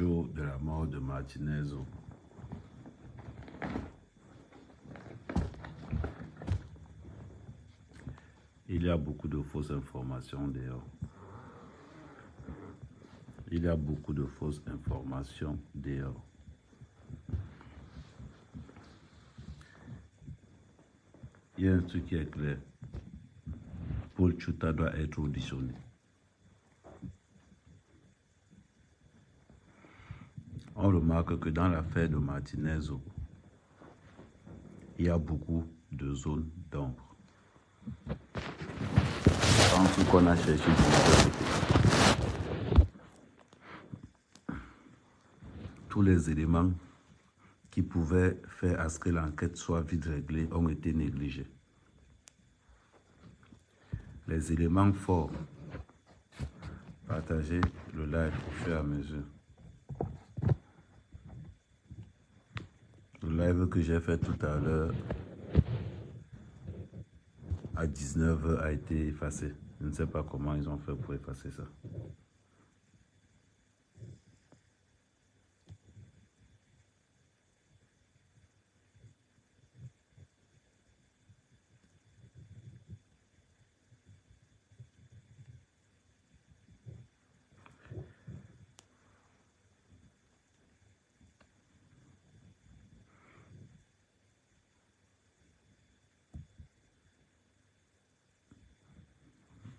jour de la mort de Martinez. Il y a beaucoup de fausses informations dehors. Il y a beaucoup de fausses informations dehors. Il y a un truc qui est clair. Paul Tchouta doit être auditionné. On remarque que dans l'affaire de Martinez, il y a beaucoup de zones d'ombre. En ce qu'on a cherché de tous les éléments qui pouvaient faire à ce que l'enquête soit vite réglée ont été négligés. Les éléments forts, partagez le live au fur et à mesure. Le live que j'ai fait tout à l'heure à 19h a été effacé. Je ne sais pas comment ils ont fait pour effacer ça.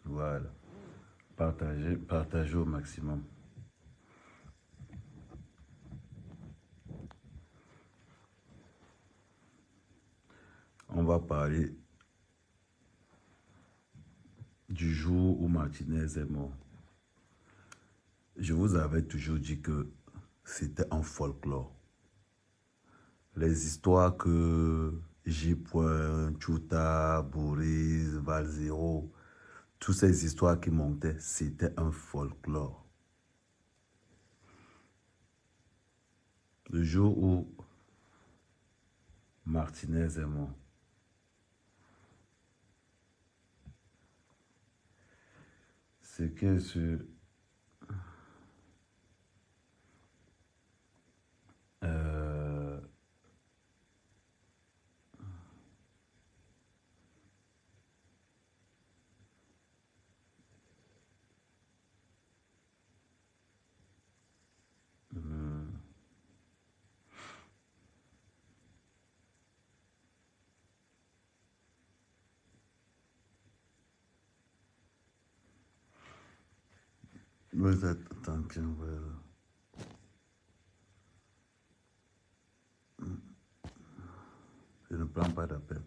Voilà. Partagez au maximum. On va parler du jour où Martinez est mort. Je vous avais toujours dit que c'était un folklore. Les histoires que J. Tchouta, Boris, Valzero, toutes ces histoires qui montaient, c'était un folklore. Le jour où Martinez est mort, c'est que vous êtes attention, voilà. Je ne prends pas d'appel.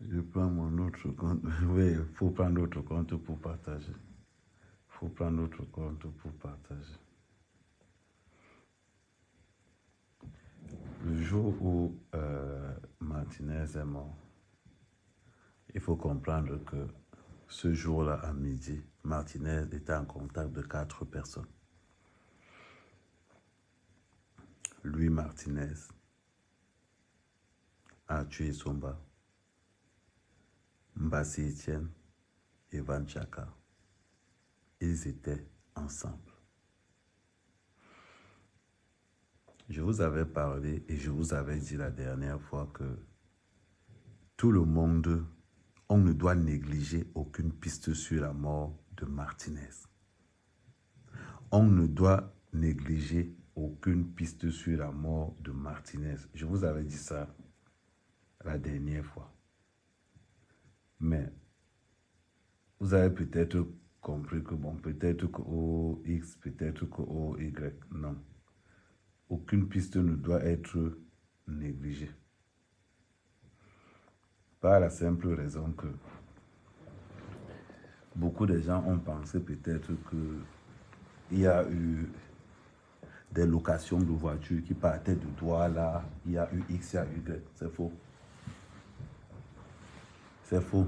Je prends mon autre compte. Oui, il faut prendre autre compte pour partager. Il faut prendre autre compte pour partager. Le jour où Martinez est mort, il faut comprendre que ce jour-là, à midi, Martinez était en contact de 4 personnes. Louis Martinez, Arthur Isomba, Mbassi Etienne et Van Chaka. Ils étaient ensemble. Je vous avais parlé et je vous avais dit la dernière fois que tout le monde, on ne doit négliger aucune piste sur la mort de Martinez. On ne doit négliger aucune piste sur la mort de Martinez. Je vous avais dit ça la dernière fois. Mais vous avez peut-être compris que bon, peut-être qu'au X, peut-être qu'au Y, non. Aucune piste ne doit être négligée. Par la simple raison que beaucoup de gens ont pensé peut-être qu'il y a eu des locations de voitures qui partaient de Douala, il y a eu X, il y a eu Y. C'est faux. C'est faux.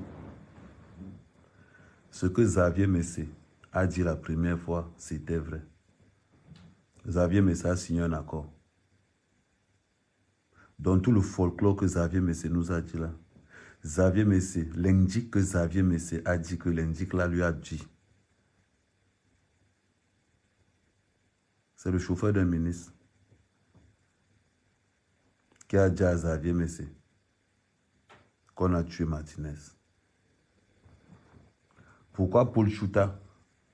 Ce que Xavier Messé a dit la première fois, c'était vrai. Xavier Messé a signé un accord. Dans tout le folklore que Xavier Messé nous a dit là, Xavier Messé, l'indique que Xavier Messé a dit que l'indique là lui a dit. C'est le chauffeur d'un ministre qui a dit à Xavier Messé qu'on a tué Martinez. Pourquoi Paul Chouta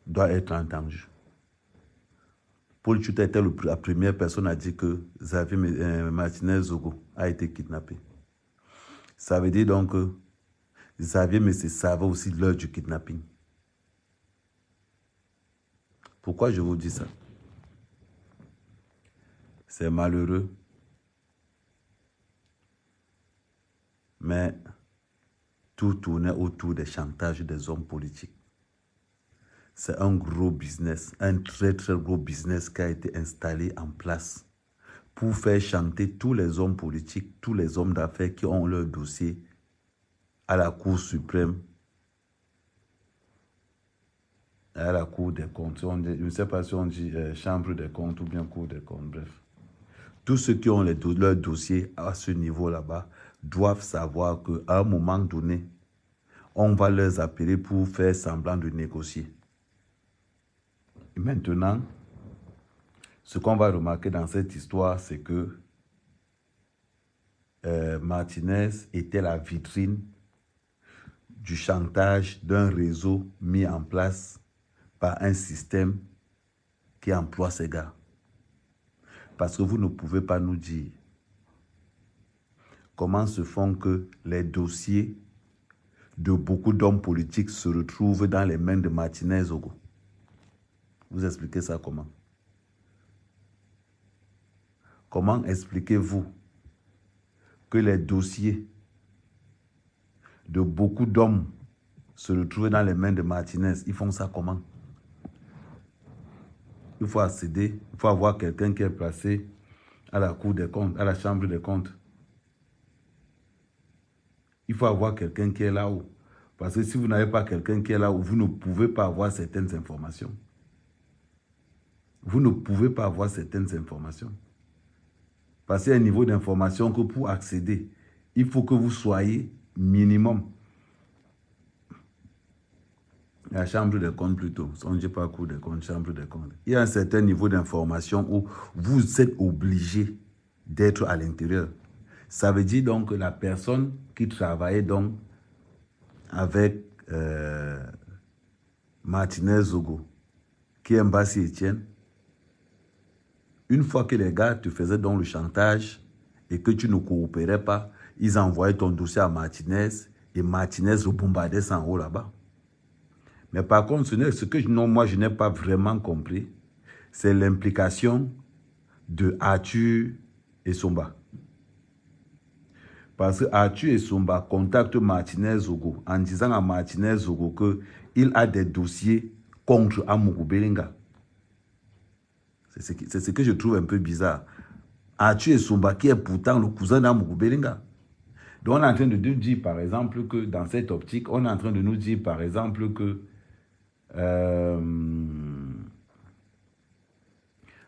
doit être entendu? Paul Chouta était la première personne à dire que Xavier Martinez Zogo a été kidnappé. Ça veut dire donc que Xavier Messé savait aussi l'heure du kidnapping. Pourquoi je vous dis ça? C'est malheureux. Mais tout tournait autour des chantages des hommes politiques. C'est un gros business, un très très gros business qui a été installé en place pour faire chanter tous les hommes politiques, tous les hommes d'affaires qui ont leur dossier à la Cour suprême, à la Cour des comptes. Je ne sais pas si on dit Chambre des comptes ou bien Cour des comptes, bref. Tous ceux qui ont leur dossier à ce niveau là-bas doivent savoir qu'à un moment donné, on va les appeler pour faire semblant de négocier. Et maintenant, ce qu'on va remarquer dans cette histoire, c'est que Martinez était la vitrine du chantage d'un réseau mis en place par un système qui emploie ces gars. Parce que vous ne pouvez pas nous dire comment se font que les dossiers de beaucoup d'hommes politiques se retrouvent dans les mains de Martinez Ogo. Vous expliquez ça comment? Comment expliquez-vous que les dossiers de beaucoup d'hommes se retrouvent dans les mains de Martinez? Ils font ça comment? Il faut accéder, il faut avoir quelqu'un qui est placé à la Cour des comptes, à la Chambre des comptes. Il faut avoir quelqu'un qui est là-haut. Parce que si vous n'avez pas quelqu'un qui est là-haut, vous ne pouvez pas avoir certaines informations. Vous ne pouvez pas avoir certaines informations. Parce qu'il y a un niveau d'information que pour accéder, il faut que vous soyez minimum. La Chambre des comptes plutôt. On ne dit pas Cour des comptes, Chambre des comptes. Il y a un certain niveau d'information où vous êtes obligé d'être à l'intérieur. Ça veut dire donc que la personne qui travaillait donc avec Martinez Zogo, qui est Mbassi Etienne, une fois que les gars te faisaient donc le chantage et que tu ne coopérais pas, ils envoyaient ton dossier à Martinez et Martinez le bombardait ça en haut là-bas. Mais par contre, ce que moi je n'ai pas vraiment compris, c'est l'implication de Arthur et Somba. Parce que Arthur et Somba contactent Martinez Zogo en disant à Martinez Zogo qu'il a des dossiers contre Amougou Belinga. C'est ce que je trouve un peu bizarre. Arthur et Somba qui est pourtant le cousin d'Amougou Belinga. Donc on est en train de nous dire par exemple que dans cette optique, on est en train de nous dire par exemple que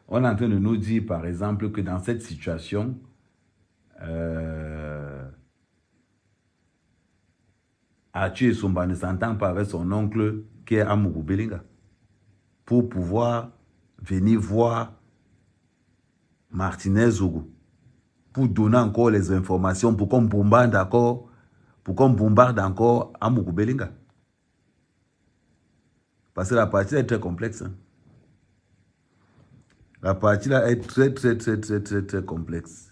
on est en train de nous dire par exemple que dans cette situation, Arthur et Somba ne s'entendent pas avec son oncle qui est Amougou Belinga pour pouvoir venir voir Martinez Zogo pour donner encore les informations pour qu'on bombarde encore Amougou Belinga. Parce que la partie est très complexe. Hein. La partie là est très complexe.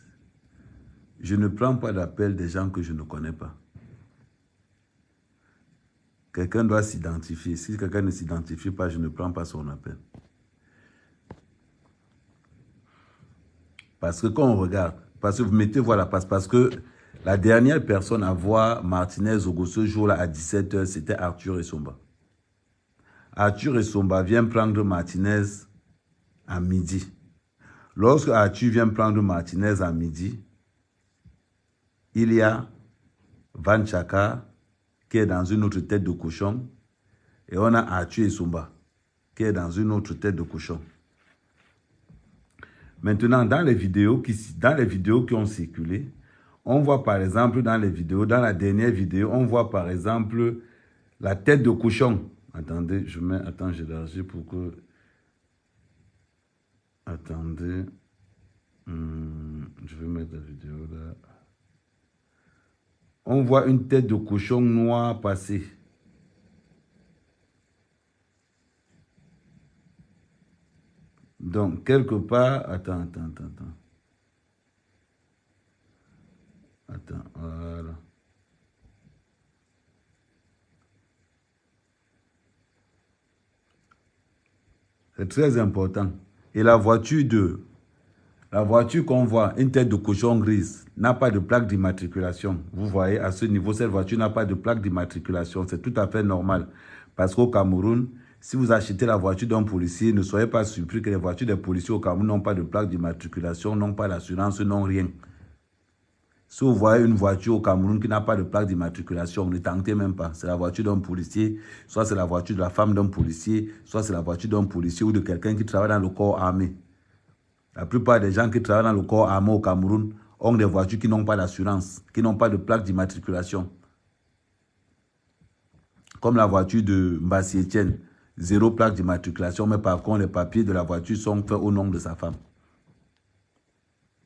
Je ne prends pas d'appel des gens que je ne connais pas. Quelqu'un doit s'identifier. Si quelqu'un ne s'identifie pas, je ne prends pas son appel. Parce que quand on regarde, parce que vous mettez, voilà, parce que la dernière personne à voir Martinez Zogo ce jour-là à 17h, c'était Arthur et Somba. Arthur Essomba vient prendre Martinez à midi. Lorsque Arthur vient prendre Martinez à midi, il y a Van Chaka qui est dans une autre tête de cochon et on a Arthur Essomba qui est dans une autre tête de cochon. Maintenant, dans les vidéos qui ont circulé, on voit par exemple dans la dernière vidéo, on voit par exemple la tête de cochon. Attendez, j'élargis pour que... Attendez. Je vais mettre la vidéo là. On voit une tête de cochon noir passer. Donc, quelque part... Attends, voilà. C'est très important. Et la voiture qu'on voit, une tête de cochon grise, n'a pas de plaque d'immatriculation. Vous voyez, à ce niveau, cette voiture n'a pas de plaque d'immatriculation. C'est tout à fait normal. Parce qu'au Cameroun, si vous achetez la voiture d'un policier, ne soyez pas surpris que les voitures des policiers au Cameroun n'ont pas de plaque d'immatriculation, n'ont pas d'assurance, n'ont rien. Si vous voyez une voiture au Cameroun qui n'a pas de plaque d'immatriculation, ne tentez même pas. C'est la voiture d'un policier, soit c'est la voiture de la femme d'un policier, soit c'est la voiture d'un policier ou de quelqu'un qui travaille dans le corps armé. La plupart des gens qui travaillent dans le corps armé au Cameroun ont des voitures qui n'ont pas d'assurance, qui n'ont pas de plaque d'immatriculation. Comme la voiture de Mbassi Etienne, 0 plaque d'immatriculation, mais par contre les papiers de la voiture sont faits au nom de sa femme.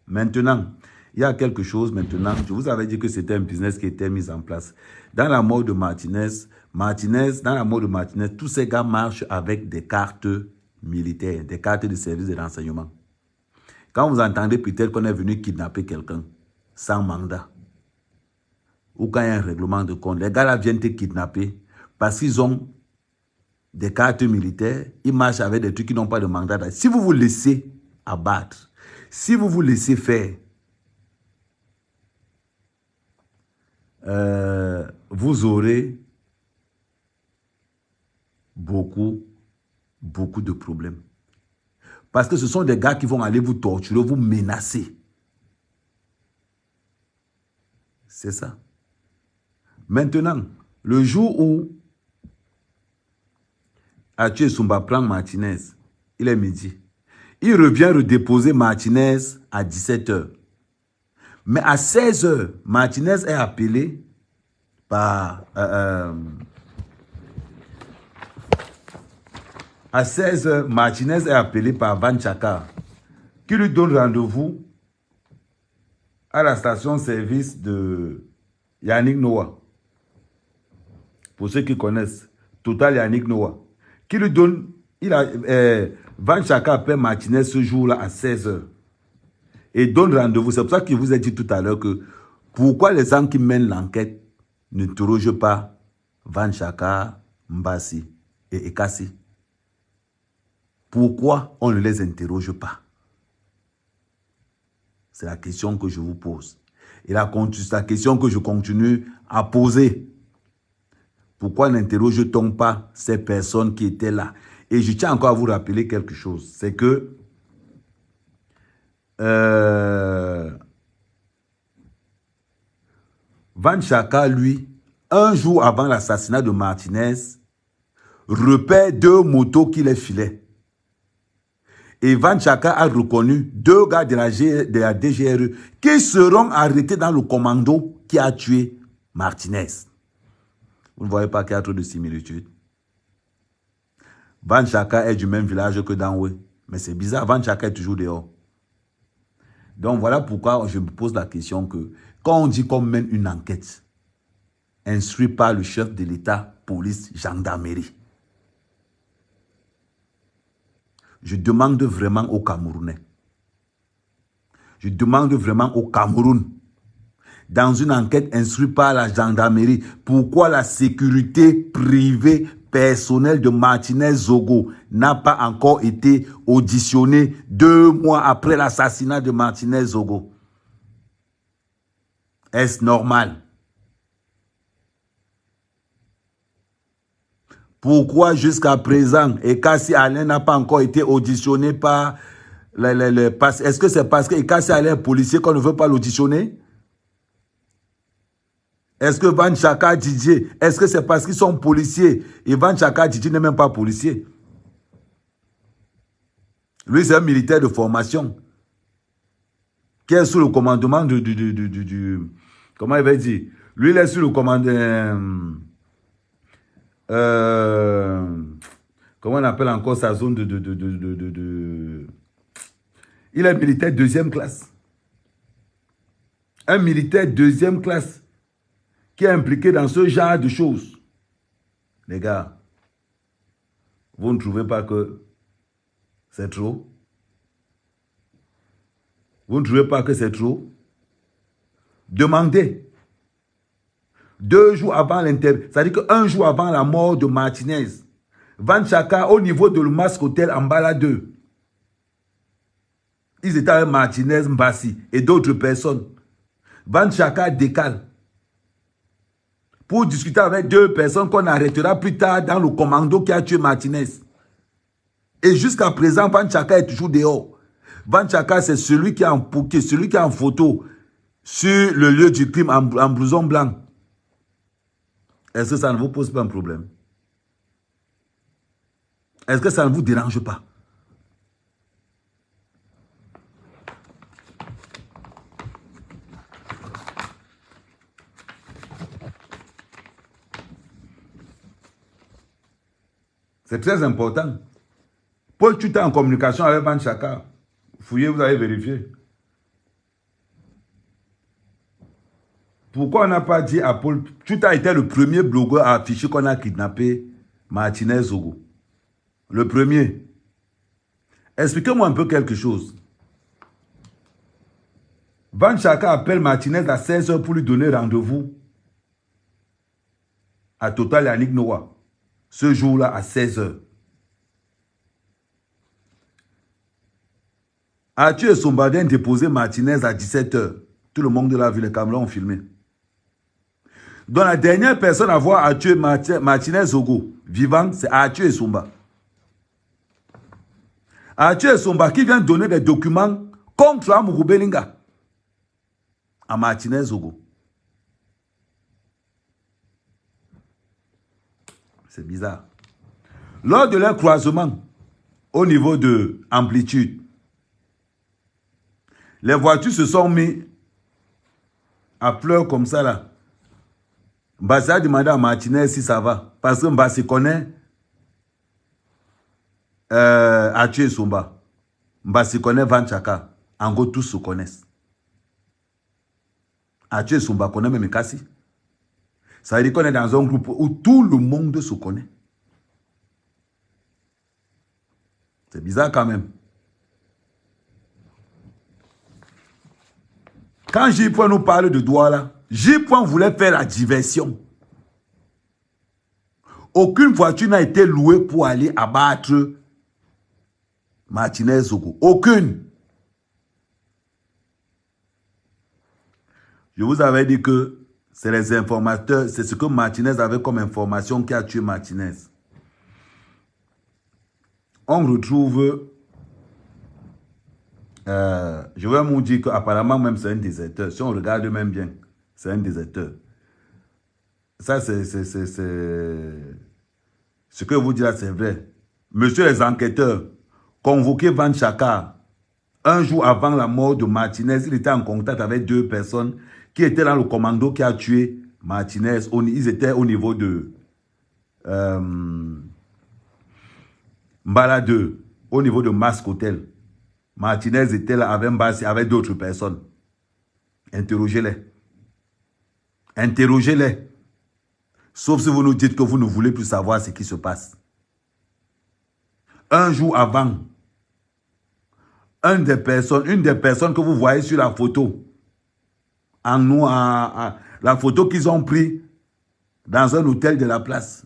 Maintenant, il y a quelque chose maintenant. Je vous avais dit que c'était un business qui était mis en place. Dans la mort de Martinez, tous ces gars marchent avec des cartes militaires, des cartes de service de renseignement. Quand vous entendez peut-être qu'on est venu kidnapper quelqu'un sans mandat, ou quand il y a un règlement de compte, les gars là viennent te kidnapper parce qu'ils ont des cartes militaires, ils marchent avec des trucs qui n'ont pas de mandat. Si vous vous laissez abattre, si vous vous laissez faire, vous aurez beaucoup de problèmes. Parce que ce sont des gars qui vont aller vous torturer, vous menacer. C'est ça. Maintenant, le jour où Arthur Essomba prend Martinez, il est midi. Il revient redéposer Martinez à 17 h. Mais à 16 h, Martinez est appelé par... à 16 h, Martinez est appelé par Van Chaka, qui lui donne rendez-vous à la station-service de Yannick Noah. Pour ceux qui connaissent, Total Yannick Noah. Qui lui donne... Van Chaka appelle Martinez ce jour-là à 16 h. Et donne rendez-vous. C'est pour ça que je vous ai dit tout à l'heure que pourquoi les gens qui mènent l'enquête n'interrogent pas Van Chaka, Mbassi et Ekassi? Pourquoi on ne les interroge pas? C'est la question que je vous pose. Et la question que je continue à poser. Pourquoi n'interroge-t-on pas ces personnes qui étaient là? Et je tiens encore à vous rappeler quelque chose. C'est que Van Chaka, lui, un jour avant l'assassinat de Martinez, repère 2 motos qui les filaient. Et Van Chaka a reconnu 2 gars de la DGRE qui seront arrêtés dans le commando qui a tué Martinez. Vous ne voyez pas qu'il y a trop de similitudes? Van Chaka est du même village que Danwe. Mais c'est bizarre, Van Chaka est toujours dehors. Donc voilà pourquoi je me pose la question que quand on dit qu'on mène une enquête, instruit par le chef de l'État, police, gendarmerie, je demande vraiment aux Camerounais, je demande vraiment au Cameroun, dans une enquête instruite par la gendarmerie, pourquoi la sécurité privée personnelle de Martinez Zogo n'a pas encore été auditionnée 2 mois après l'assassinat de Martinez Zogo? Est-ce normal? Pourquoi jusqu'à présent, Ekassi Alain n'a pas encore été auditionné par est-ce que c'est parce que Ekassi Alain est policier qu'on ne veut pas l'auditionner? Est-ce que Van Chaka Didier, est-ce que c'est parce qu'ils sont policiers? Et Van Chaka Didier n'est même pas policier. Lui, c'est un militaire de formation qui est sous le commandement comment il va dire? Lui, il est sous le commandement... comment on appelle encore sa zone Il est militaire deuxième classe. Un militaire deuxième classe qui est impliqué dans ce genre de choses. Les gars, vous ne trouvez pas que c'est trop? Vous ne trouvez pas que c'est trop? Demandez. 2 jours avant l'interview, c'est-à-dire qu'un jour avant la mort de Martinez, Van Chaka, au niveau de l'Umasque Hotel en Mbala 2, ils étaient avec Martinez, Mbassi et d'autres personnes. Van Chaka décale pour discuter avec 2 personnes qu'on arrêtera plus tard dans le commando qui a tué Martinez. Et jusqu'à présent, Van Chaka est toujours dehors. Van Chaka, c'est celui qui est en photo sur le lieu du crime en blouson blanc. Est-ce que ça ne vous pose pas un problème? Est-ce que ça ne vous dérange pas? C'est très important. Paul, tu es en communication avec Van Chaka. Fouillez, vous allez vérifier. Pourquoi on n'a pas dit à Paul... Tu as été le premier blogueur à afficher qu'on a kidnappé Martinez Zogo. Le premier. Expliquez-moi un peu quelque chose. Van Chaka appelle Martinez à 16h pour lui donner rendez-vous à Total Yannick Noah. Ce jour-là à 16h. Arthur et Sombadin déposé Martinez à 17h. Tout le monde de la ville, les caméras ont filmé. Donc la dernière personne à voir Arthur Martinez Zogo vivant, c'est Arthur et Somba. Arthur et Somba qui vient donner des documents contre Amourou Belinga à Martinez Zogo. C'est bizarre. Lors de leur croisement, au niveau de Amplitude, les voitures se sont mises à pleurer comme ça là. Mbassi a demandé à Martinez si ça va. Parce que Mbassi connaît Arthur et Somba. Mbassi connaît Van Chaka. En gros, tous se connaissent. Arthur et Somba connaît même Ekassi. Ça veut dire qu'on est dans un groupe où tout le monde se connaît. C'est bizarre quand même. Quand J-Point nous parle de Douala, J-Point voulait faire la diversion. Aucune voiture n'a été louée pour aller abattre Martinez Zogo. Aucune. Je vous avais dit que c'est les informateurs, c'est ce que Martinez avait comme information qui a tué Martinez. On retrouve... je vais vous dire qu'apparemment même c'est un déserteur. Si on regarde même bien, c'est un déserteur. Ça, c'est... Ce que vous dites là, c'est vrai. Monsieur les enquêteurs, convoquez Van Chaka. Un jour avant la mort de Martinez, il était en contact avec 2 personnes qui étaient dans le commando qui a tué Martinez. Ils étaient au niveau de Mbala 2, au niveau de Masque Hotel. Martinez était là avec Mbassi, avec d'autres personnes. Interrogez-les. Interrogez-les. Sauf si vous nous dites que vous ne voulez plus savoir ce qui se passe. Un jour avant, une des personnes que vous voyez sur la photo, la photo qu'ils ont prise dans un hôtel de la place.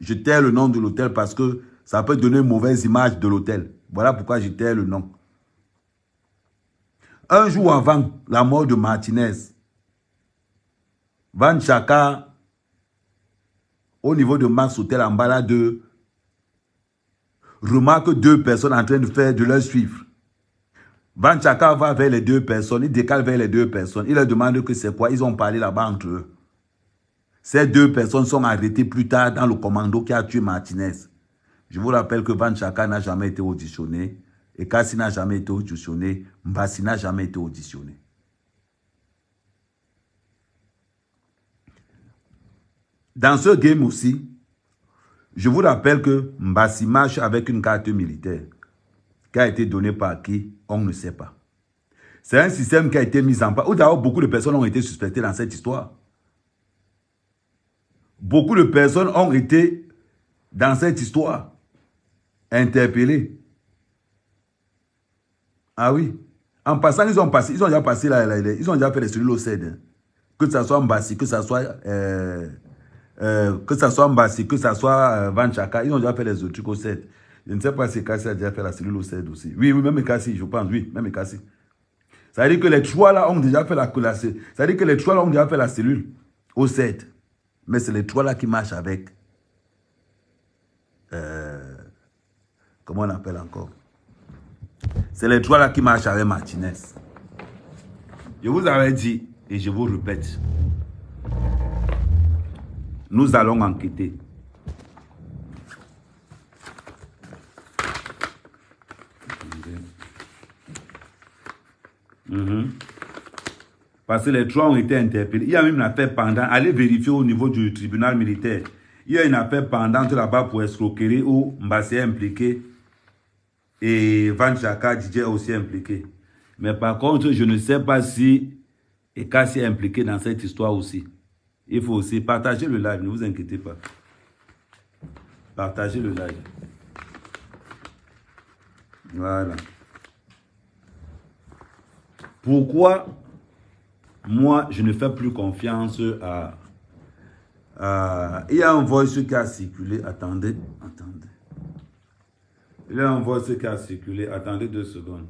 Je tais le nom de l'hôtel parce que ça peut donner une mauvaise image de l'hôtel. Voilà pourquoi je tais le nom. Un jour avant la mort de Martinez, Van Chaka, au niveau de Max Hotel en bas là, remarque 2 personnes en train de leur suivre. Van Chaka va vers les 2 personnes, il décale vers les 2 personnes, il leur demande que c'est quoi, ils ont parlé là-bas entre eux. Ces 2 personnes sont arrêtées plus tard dans le commando qui a tué Martinez. Je vous rappelle que Van Chaka n'a jamais été auditionné, Ekassi n'a jamais été auditionné, Mbassi n'a jamais été auditionné. Dans ce game aussi, je vous rappelle que Mbassi marche avec une carte militaire qui a été donnée par qui, on ne sait pas. C'est un système qui a été mis en place. Ou d'ailleurs, beaucoup de personnes ont été suspectées dans cette histoire. Beaucoup de personnes ont été dans cette histoire interpellées. Ah oui. En passant, ils ont déjà passé ils ont déjà fait les cellules au CED. Que ce soit Mbassi, que ce soit Mbassi, que ce soit Van Chaka, ils ont déjà fait les autres trucs au CED. Je ne sais pas si Ekassi a déjà fait la cellule au CED aussi. Oui, même Ekassi, je pense, oui, même Ekassi. Ça veut dire que les 3 là ont déjà fait la cellule. Ça veut dire que les 3 là ont déjà fait la cellule au CED. Mais c'est les 3 là qui marchent avec. Comment on appelle encore? C'est les 3 là qui marchent avec Martinez. Je vous avais dit, et je vous répète, nous allons enquêter. Parce que les 3 ont été interpellés. Il y a même une affaire pendant. Allez vérifier au niveau du tribunal militaire. Il y a une affaire pendante là-bas pour escroquerie où Mbassi est impliqué et Van Chaka DJ est aussi impliqué. Mais par contre, je ne sais pas si Ekassi est impliqué dans cette histoire aussi. Il faut aussi partager le live, ne vous inquiétez pas. Partagez le live. Voilà. Pourquoi moi, je ne fais plus confiance à... il y a un voice qui a circulé. Attendez. Il y a un voice qui a circulé. Attendez 2 secondes.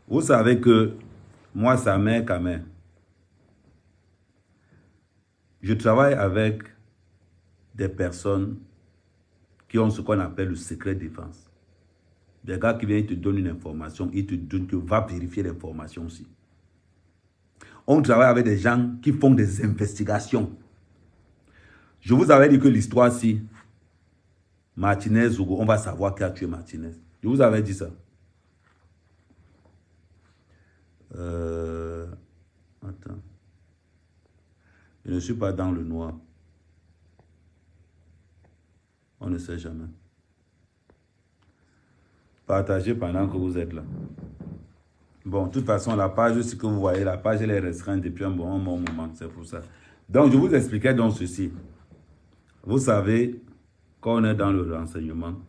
Vous savez que moi, sa mère, quand même, je travaille avec des personnes qui ont ce qu'on appelle le secret défense. Des gars qui viennent te donner une information, ils te disent que va vérifier l'information aussi. On travaille avec des gens qui font des investigations. Je vous avais dit que l'histoire-ci, Martinez, on va savoir qui a tué Martinez. Je vous avais dit ça. Attends. Je ne suis pas dans le noir. On ne sait jamais. Partagez pendant que vous êtes là. Bon, de toute façon, la page, ce que vous voyez, la page, elle est restreinte depuis un bon moment. C'est pour ça. Donc, je vous expliquais donc ceci. Vous savez, Quand on est dans le renseignement,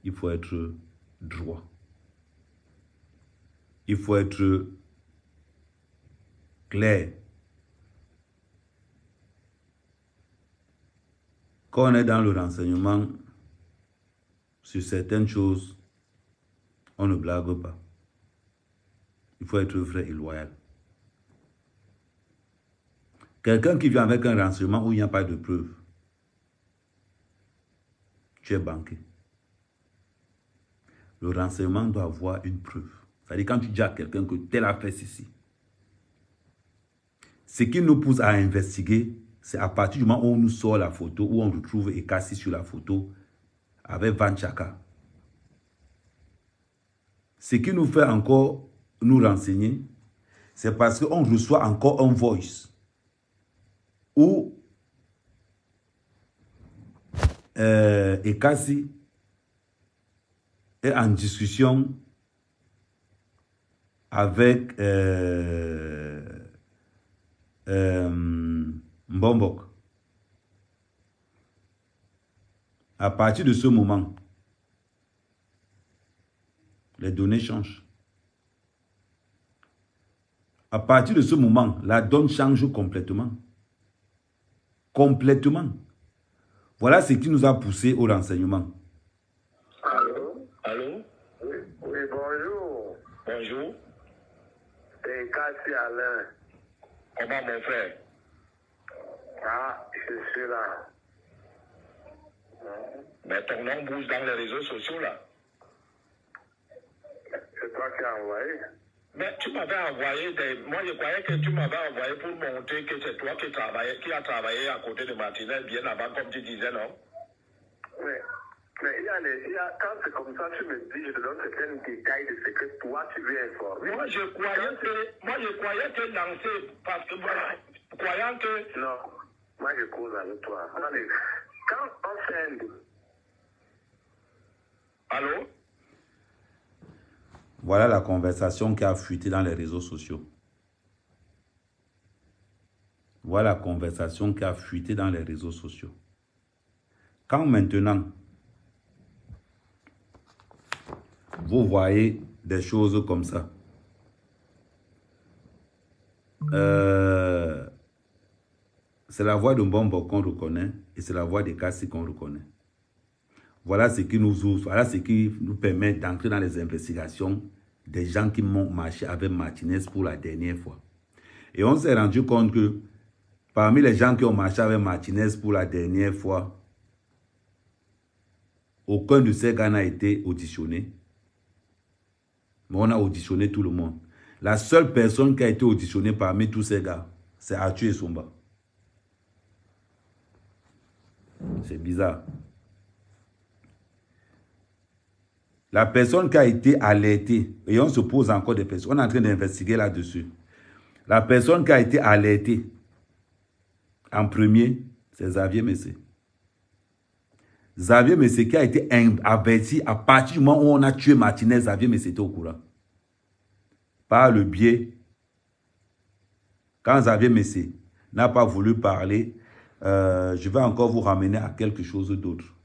il faut être droit. Il faut être clair. Quand on est dans le renseignement, sur certaines choses, on ne blague pas. Il faut être vrai et loyal. Quelqu'un qui vient avec un renseignement où il n'y a pas de preuve, tu es banqué. Le renseignement doit avoir une preuve. C'est-à-dire quand tu dis à quelqu'un que tel a fait ceci. Ce qui nous pousse à investiguer, c'est à partir du moment où on nous sort la photo, où on retrouve Ekassi sur la photo avec Van Chaka. Ce qui nous fait encore nous renseigner, c'est parce qu'on reçoit encore un voice où Ekassi est en discussion avec Mbombok. À partir de ce moment, les données changent. À partir de ce moment, la donne change complètement. Complètement. Voilà ce qui nous a poussé au renseignement. Allô? Allô? Oui, oui, bonjour. Bonjour. C'est Kassi Alain. Comment mon frère? Ah, je suis là. Mais ton nom bouge dans les réseaux sociaux là. C'est toi qui as envoyé? Mais tu m'avais envoyé des... Moi je croyais que tu m'avais envoyé pour montrer que c'est toi qui as travaillé à côté de Martinez bien avant comme tu disais, non? Mais quand c'est comme ça, tu me dis, je te donne certains détails de ce que toi tu veux informer. Moi je croyais que lancer, parce que voilà, croyant que... Non, moi je cause avec toi. Quand on fait un... Allô? Voilà la conversation qui a fuité dans les réseaux sociaux. Voilà la conversation qui a fuité dans les réseaux sociaux. Quand maintenant, vous voyez des choses comme ça, c'est la voix de Mbombo qu'on reconnaît et c'est la voix de Kassi qu'on reconnaît. Voilà ce qui nous ouvre, voilà ce qui nous permet d'entrer dans les investigations des gens qui m'ont marché avec Martinez pour la dernière fois. Et on s'est rendu compte que parmi les gens qui ont marché avec Martinez pour la dernière fois, aucun de ces gars n'a été auditionné. Mais on a auditionné tout le monde. La seule personne qui a été auditionnée parmi tous ces gars, c'est Arthur Essomba. C'est bizarre. La personne qui a été alertée, et on se pose encore des questions, on est en train d'investiguer là-dessus. La personne qui a été alertée en premier, c'est Xavier Messé. Xavier Messé qui a été averti à partir du moment où on a tué Martinez, Xavier Messé était au courant. Par le biais, quand Xavier Messé n'a pas voulu parler, je vais encore vous ramener à quelque chose d'autre.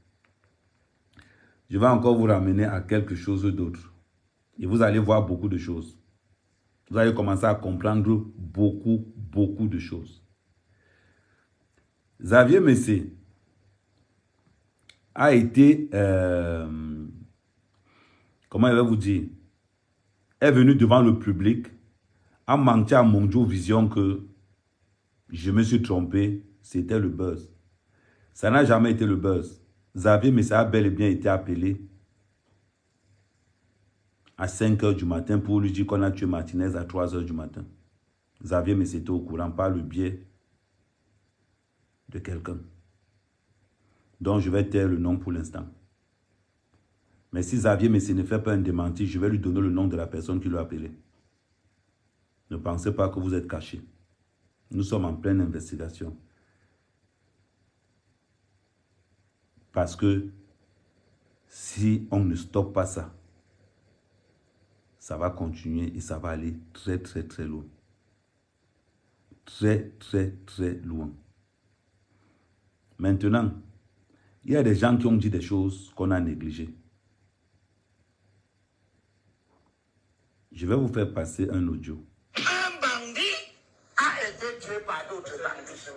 Je vais encore vous ramener à quelque chose d'autre. Et vous allez voir beaucoup de choses. Vous allez commencer à comprendre beaucoup de choses. Xavier Messé a été, comment je vais vous dire, est venu devant le public en mentant à Monjo Vision que je me suis trompé, c'était le buzz. Ça n'a jamais été le buzz. Xavier Messé a bel et bien été appelé à 5 h du matin pour lui dire qu'on a tué Martinez à 3 h du matin. Xavier Messé était au courant par le biais de quelqu'un dont je vais taire le nom pour l'instant. Mais si Xavier Messé ne fait pas un démenti, je vais lui donner le nom de la personne qui l'a appelé. Ne pensez pas que vous êtes caché. Nous sommes en pleine investigation. Parce que si on ne stoppe pas ça, ça va continuer et ça va aller très loin. Très loin. Maintenant, Il y a des gens qui ont dit des choses qu'on a négligées. Je vais vous faire passer un audio. Un bandit a été tué par d'autres bandits.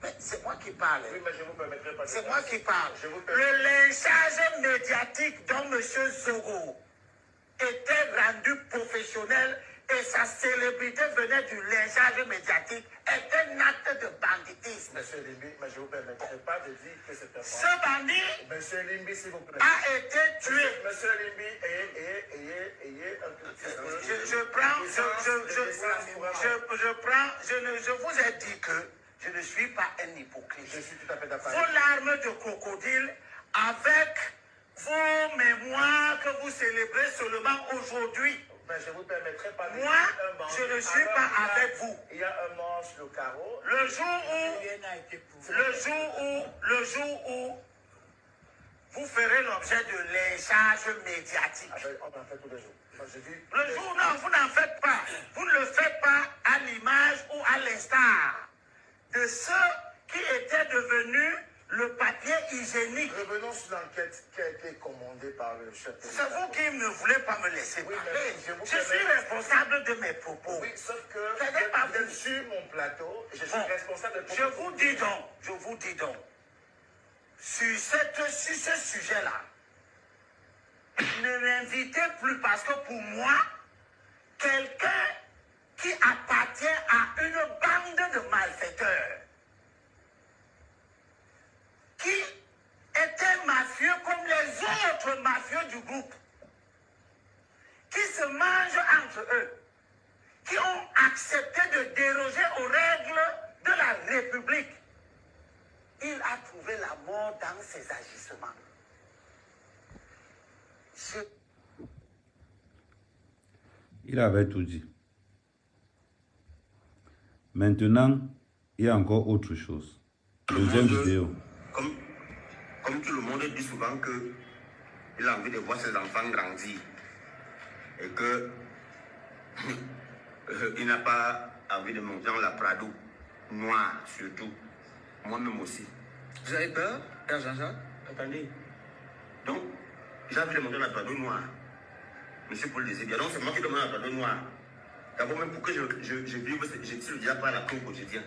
Mais c'est moi qui parle. Oui, mais je vous permettrai pas. C'est moi qui parle. Je vous Le lynchage médiatique dont M. Zogo était rendu professionnel et sa célébrité venait du lynchage médiatique est un acte de banditisme. Monsieur Limbi, mais je vous permettrai pas de dire que c'est un Ce bandit Monsieur Limbi, s'il vous plaît. a été tué. Monsieur Limbi, ayez un peu de silence. Je vous ai dit que je ne suis pas un hypocrite. Je suis tout à fait d'accord. Vos larmes de crocodile avec vos mémoires que vous célébrez seulement aujourd'hui. Mais je vous permettrai pas de Moi, dire un bandit. je ne suis pas avec vous. Il y a un mort sur le carreau. Le jour où vous ferez l'objet de lynchage médiatique. Ah ben, on en fait tous les jours. Moi, je dis, Le jour, non, vous n'en faites pas. Vous ne le faites pas à l'image ou à l'instar de ceux qui étaient devenus le papier hygiénique. revenons sur l'enquête qui a été commandée par le chef de C'est l'État. vous qui ne voulez pas me laisser Oui, parler. mais je vous Je suis permets- responsable de mes propos. Oui, sauf que Ce n'est pas vous êtes vous. sur mon plateau et je suis Bon, responsable de je vous dis donc, sur ce sujet-là, ne m'invitez plus parce que pour moi, quelqu'un qui appartient à une bande de malfaiteurs, qui était mafieux comme les autres mafieux du groupe, qui se mangent entre eux, qui ont accepté de déroger aux règles de la République. Il a trouvé la mort dans ses agissements. Il avait tout dit. Maintenant, il y a encore autre chose. Deuxième vidéo. Comme tout le monde dit souvent que il a envie de voir ses enfants grandir et que il n'a pas envie de monter dans la Prado noire surtout. Moi-même aussi. Vous avez peur, Père Jean-Jacques? Attendez. Donc, j'ai envie de monter dans la Prado noire. Monsieur Paul Désir, donc c'est moi qui demande la Prado noire. D'abord, même pour que je vive, je tire déjà pas la peau au quotidien.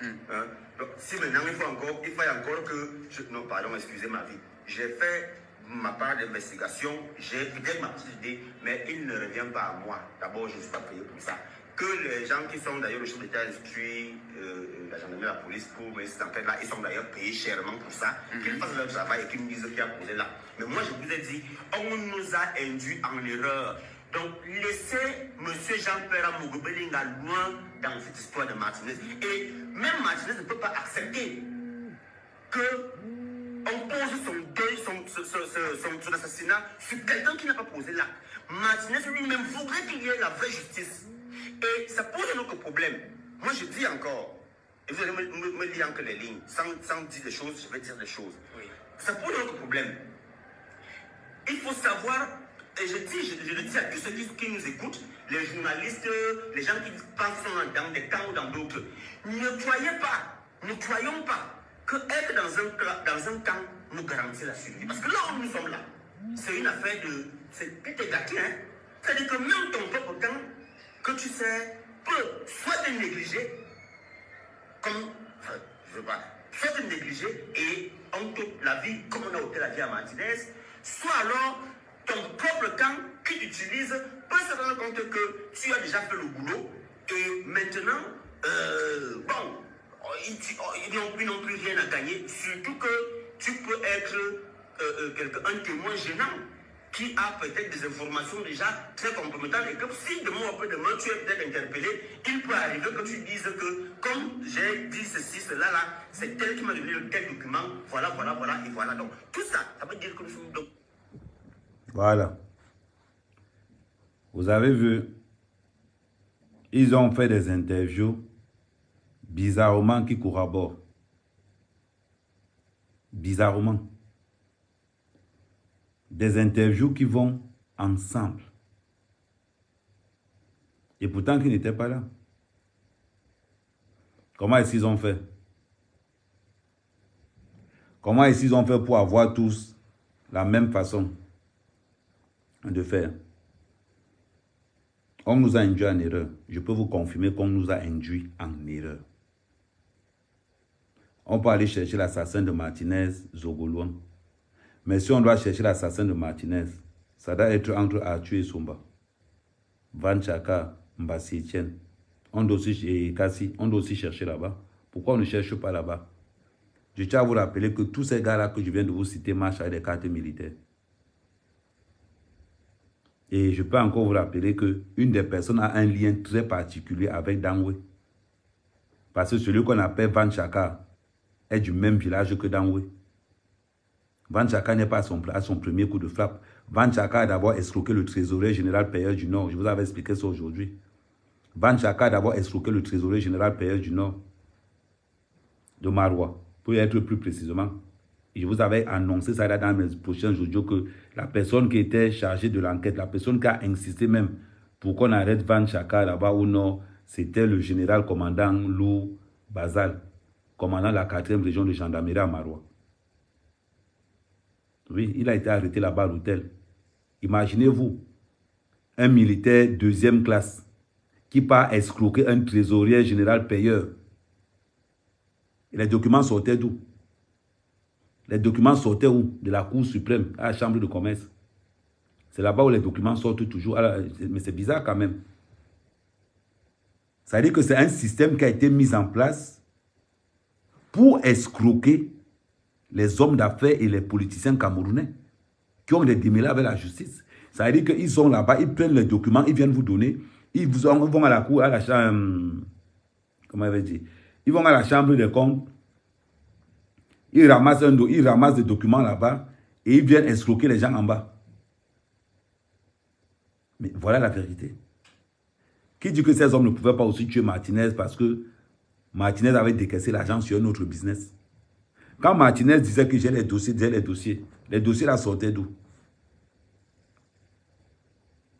Hein? Donc, si maintenant il faut encore que non, pardon, excusez ma vie. J'ai fait ma part d'investigation, j'ai peut-être ma petite idée, mais il ne revient pas à moi. D'abord, je ne suis pas payé pour ça. Que les gens qui sont d'ailleurs le chef d'État instruit, la gendarmerie, la police pour mener cette enquête-là, ils sont d'ailleurs payés chèrement pour ça, qu'ils fassent leur travail et qu'ils nous disent ce qui a posé là. Mais moi, je vous ai dit, on nous a induit en erreur. Donc, laissez M. Jean-Pierre Mugubelinga loin dans cette histoire de Martinez. Et même Martinez ne peut pas accepter qu'on pose son deuil, son assassinat sur quelqu'un qui n'a pas posé l'acte. Martinez lui-même voudrait qu'il y ait la vraie justice. Et ça pose un autre problème. Moi, je dis encore, et vous allez me lire encore les lignes, sans dire des choses, je vais dire des choses. Oui. Ça pose un autre problème. Il faut savoir, et je le dis à tous ceux qui nous écoutent, les journalistes, les gens qui pensent dans des camps ou dans d'autres, ne croyons pas que être dans un camp nous garantit la survie. Parce que là où nous sommes là, c'est une affaire de... C'est plus gâté, hein. C'est-à-dire que même ton propre camp, que tu sais, peut soit te négliger, comme... Enfin, je veux pas... Soit te négliger et on t'ôte la vie comme on a ôté la vie à Martinez, soit alors ton propre camp qui t'utilise peut se rendre compte que tu as déjà fait le boulot et maintenant, bon, ils n'ont plus rien à gagner, surtout que tu peux être un témoin gênant qui a peut-être des informations déjà très compromettantes et que si demain après demain tu es peut-être interpellé, il peut arriver que tu dises que comme j'ai dit ceci, cela là, c'est tel qui m'a donné le tel document, voilà, et voilà. Donc tout ça, ça veut dire que nous sommes donc... Voilà. Vous avez vu, ils ont fait des interviews bizarrement qui corroborent. Bizarrement. Des interviews qui vont ensemble. Et pourtant qu'ils n'étaient pas là. Comment est-ce qu'ils ont fait? Comment est-ce qu'ils ont fait pour avoir tous la même façon de faire? On nous a induit en erreur. Je peux vous confirmer qu'on nous a induit en erreur. On peut aller chercher l'assassin de Martinez, Zogolouan. Mais si on doit chercher l'assassin de Martinez, ça doit être entre Arthur et Somba. Van Chaka, Mbassi Etienne. On doit aussi chercher là-bas. Pourquoi on ne cherche pas là-bas? Je tiens à vous rappeler que tous ces gars-là que je viens de vous citer marchent avec des cartes militaires. Et je peux encore vous rappeler qu'une des personnes a un lien très particulier avec Dangwe. Parce que celui qu'on appelle Van Chaka est du même village que Dangwe. Van Chaka n'est pas à son premier coup de frappe. Van Chaka a d'abord escroqué le trésorier général payeur du Nord. Je vous avais expliqué ça aujourd'hui. Van Chaka a d'abord escroqué le trésorier général payeur du Nord de Marois. Pour y être plus précisément. Je vous avais annoncé ça dans mes prochains audios que la personne qui était chargée de l'enquête, la personne qui a insisté même pour qu'on arrête Van Chaka là-bas au nord, c'était le général commandant Lou Bazal, commandant de la 4e région de gendarmerie à Marois. Oui, il a été arrêté là-bas à l'hôtel. Imaginez-vous, un militaire 2e classe qui part escroquer un trésorier général payeur. Et les documents sortaient d'où? Les documents sortaient où? De la Cour suprême, à la Chambre de commerce. C'est là-bas où les documents sortent toujours. Mais c'est bizarre quand même. Ça veut dire que c'est un système qui a été mis en place pour escroquer les hommes d'affaires et les politiciens camerounais qui ont des démêlés avec la justice. Ça veut dire qu'ils sont là-bas, ils prennent les documents, ils viennent vous donner, ils vont à la cour, à la chambre, comment on va dire, ils vont à la chambre des comptes, ils ramassent des documents là-bas et ils viennent escroquer les gens en bas. Mais voilà la vérité. Qui dit que ces hommes ne pouvaient pas aussi tuer Martinez parce que Martinez avait décaissé l'argent sur un autre business? Quand Martinez disait que j'ai les dossiers là sortaient d'où?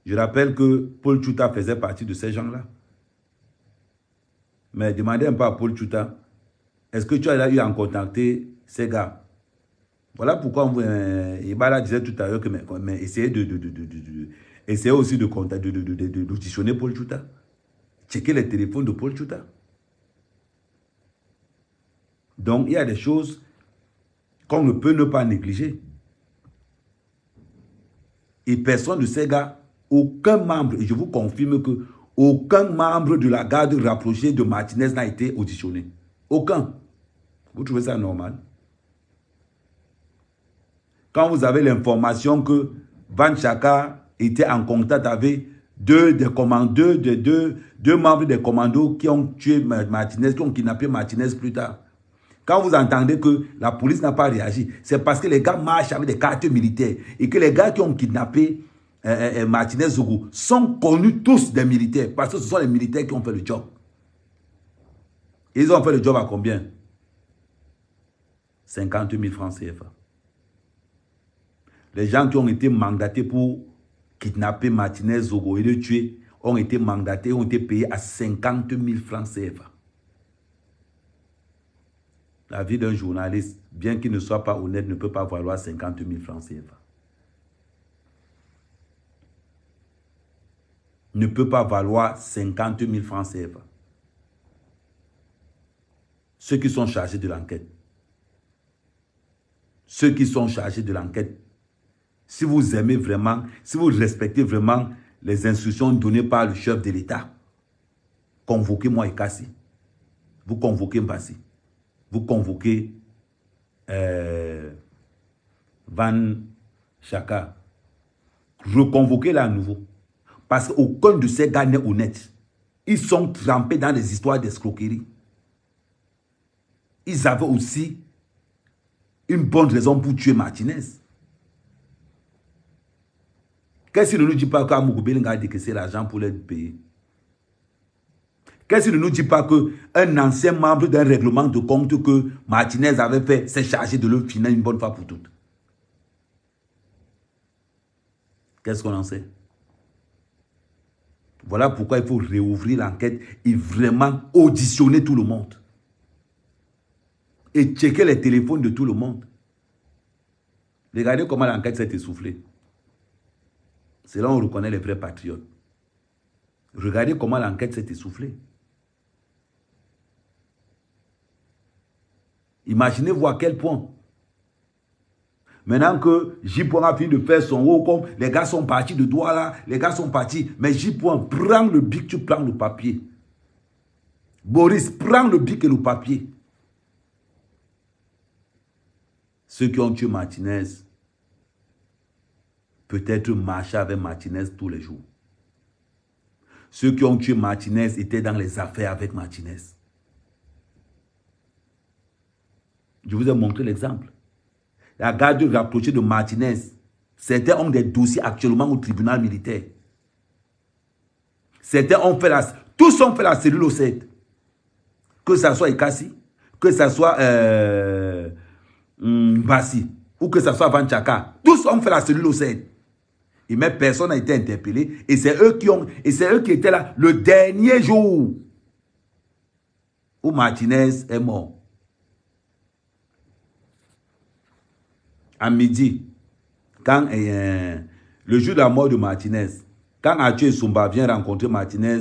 Je rappelle que Paul Tchouta faisait partie de ces gens-là. Mais demandez un peu à Paul Tchouta, est-ce que tu as eu à contacter ces gars? Voilà pourquoi Ibala disait tout à l'heure que mais essayez essayez aussi d'auditionner Paul Tchouta. Checker les téléphones de Paul Tchouta. Donc, il y a des choses qu'on ne peut ne pas négliger. Et personne de ces gars, aucun membre, et je vous confirme que aucun membre de la garde rapprochée de Martinez n'a été auditionné. Aucun. Vous trouvez ça normal? Quand vous avez l'information que Van Chaka était en contact avec deux membres des commandos qui ont tué Martinez, qui ont kidnappé Martinez plus tard. Quand vous entendez que la police n'a pas réagi, c'est parce que les gars marchent avec des cartes militaires et que les gars qui ont kidnappé Martinez Zougou sont connus tous des militaires parce que ce sont les militaires qui ont fait le job. Ils ont fait le job à combien? 50 000 francs CFA. Les gens qui ont été mandatés pour kidnapper Martinez Zogo et le tuer ont été mandatés, ont été payés à 50 000 francs CFA. La vie d'un journaliste, bien qu'il ne soit pas honnête, ne peut pas valoir 50 000 francs CFA. Ne peut pas valoir 50 000 francs CFA. Ceux qui sont chargés de l'enquête. Ceux qui sont chargés de l'enquête. Si vous aimez vraiment, si vous respectez vraiment les instructions données par le chef de l'État, convoquez-moi Ekassi. Vous convoquez Mbassi. Vous convoquez Van Chaka. Reconvoquez-la à nouveau. Parce qu'aucun de ces gars n'est honnête. Ils sont trempés dans des histoires d'escroquerie. Ils avaient aussi une bonne raison pour tuer Martinez. Qu'est-ce qu'il ne nous dit pas qu'Amougou a décaissé l'argent pour les payer? Qu'est-ce qu'il ne nous dit pas qu'un ancien membre d'un règlement de compte que Martinez avait fait s'est chargé de le finir une bonne fois pour toutes? Qu'est-ce qu'on en sait? Voilà pourquoi il faut réouvrir l'enquête et vraiment auditionner tout le monde. Et checker les téléphones de tout le monde. Regardez comment l'enquête s'est essoufflée. C'est là où on reconnaît les vrais patriotes. Regardez comment l'enquête s'est essoufflée. Imaginez-vous à quel point. Maintenant que J-Point a fini de faire son haut, comme les gars sont partis de Douala, les gars sont partis. Mais J-Point, prends le bic, tu prends le papier. Boris, prends le bic et le papier. Ceux qui ont tué Martinez, peut-être marchaient avec Martinez tous les jours. Ceux qui ont tué Martinez étaient dans les affaires avec Martinez. Je vous ai montré l'exemple. La garde rapprochée de Martinez, certains ont des dossiers actuellement au tribunal militaire. Certains ont fait tous ont fait la cellule au 7. Que ce soit Ikasi, que ce soit Bassi, ou que ce soit Vanchaka. Tous ont fait la cellule au 7. Et même personne n'a été interpellé. Et c'est eux qui étaient là le dernier jour où Martinez est mort. À midi, quand le jour de la mort de Martinez, quand Arthur Sumba vient rencontrer Martinez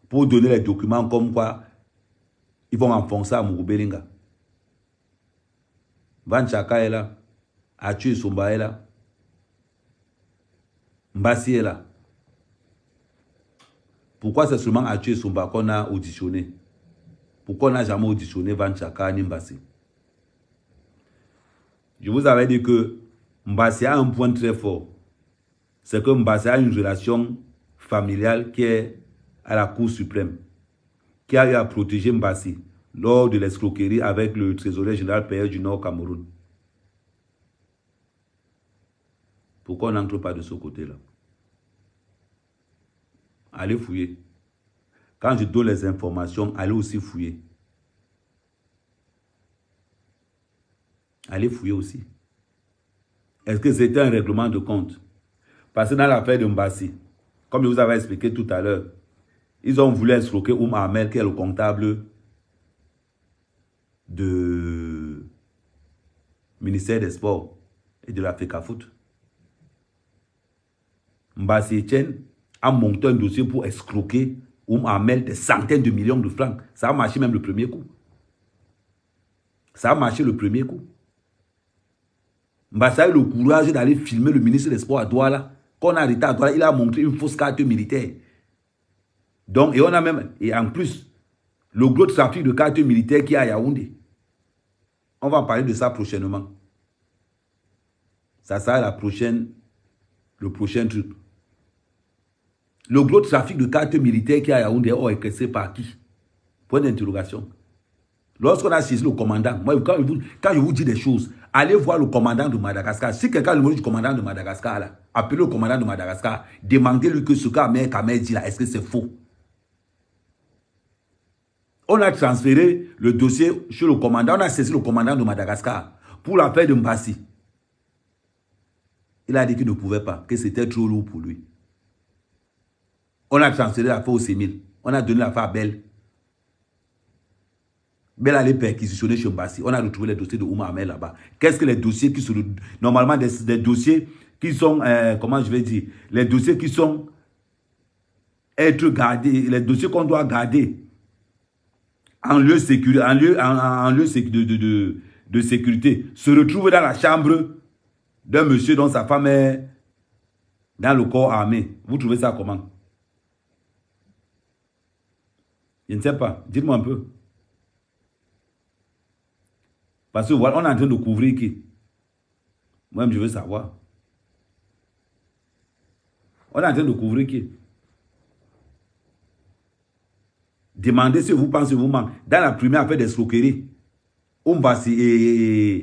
pour donner les documents comme quoi ils vont enfoncer à Mugubelinga. Van Chaka est là, Arthur Sumba est là, Mbassi est là. Pourquoi c'est seulement Arthur Sumba qu'on a auditionné? Pourquoi on n'a jamais auditionné Van Chaka ni Mbassi? Je vous avais dit que Mbassi a un point très fort. C'est que Mbassi a une relation familiale qui est à la Cour suprême, qui a eu à protéger Mbassi lors de l'escroquerie avec le trésorier général PR du Nord Cameroun. Pourquoi on n'entre pas de ce côté-là? Allez fouiller. Quand je donne les informations, allez aussi fouiller. Allez fouiller aussi. Est-ce que c'était un règlement de compte? Parce que dans l'affaire de Mbassi, comme je vous avais expliqué tout à l'heure, ils ont voulu escroquer Ahmed, qui est le comptable du ministère des Sports et de la FECAFOOT. Mbassi Etienne a monté un dossier pour escroquer Ahmed des centaines de millions de francs. Ça a marché même le premier coup. Ça a marché le premier coup. Mbassi a eu le courage d'aller filmer le ministre des Sports à Douala. Quand on a arrêté à Douala, il a montré une fausse carte militaire. Donc, et on a même, et en plus, le gros trafic de cartes militaires qui est à Yaoundé. On va parler de ça prochainement. Ça sera le prochain truc. Le gros trafic de cartes militaires qui est à Yaoundé est orchestré par qui? Point d'interrogation. Lorsqu'on a saisi le commandant, moi, quand je vous dis des choses, allez voir le commandant de Madagascar. Si quelqu'un a le numéro du commandant de Madagascar, là, appelez le commandant de Madagascar, demandez-lui que ce qu'Ahmed Kamer dit là, est-ce que c'est faux? On a transféré le dossier chez le commandant, on a saisi le commandant de Madagascar pour l'affaire de Mbassi. Il a dit qu'il ne pouvait pas, que c'était trop lourd pour lui. On a transféré l'affaire au CEMIL. On a donné l'affaire à Bell. Bell allait perquisitionner chez Mbassi. On a retrouvé les dossiers de Ahmed là-bas. Qu'est-ce que les dossiers qui sont... Normalement, des dossiers qui sont... comment je vais dire? Les dossiers qui sont... être gardés. Les dossiers qu'on doit garder en lieu de sécurité se retrouvent dans la chambre d'un monsieur dont sa femme est dans le corps armé. Vous trouvez ça comment? Je ne sais pas. Dites-moi un peu. Parce que voilà, on est en train de couvrir qui? Moi-même, je veux savoir. On est en train de couvrir qui? Demandez si vous pensez vous-même. Dans la première affaire d'escroquerie, Mbassi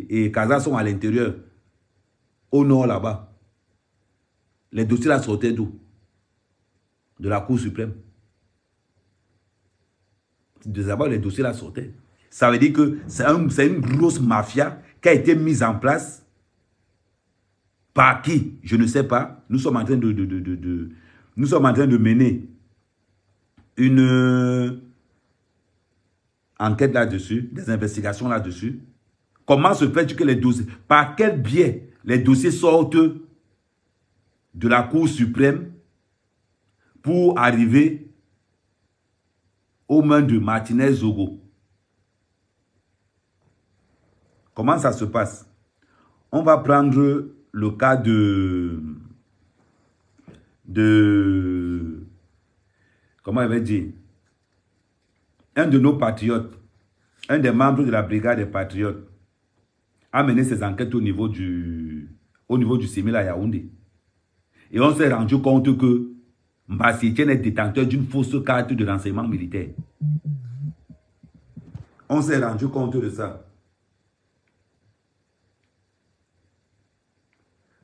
et Kaza sont à l'intérieur. Au nord, là-bas. Les dossiers là sortaient d'où? De la Cour suprême. D'abord, les dossiers là sortaient. Ça veut dire que c'est une grosse mafia qui a été mise en place par qui? Je ne sais pas. Nous sommes en train de mener une enquête là-dessus, des investigations là-dessus. Comment se fait-il que les dossiers, par quel biais les dossiers sortent de la Cour suprême pour arriver aux mains de Martinez Zogo. Comment ça se passe? On va prendre le cas comment il va dire? Un de nos patriotes, un des membres de la brigade des patriotes, a mené ses enquêtes au niveau du Sémil à Yaoundé. Et on s'est rendu compte que Mbassi Etienne est détenteur d'une fausse carte de renseignement militaire. On s'est rendu compte de ça.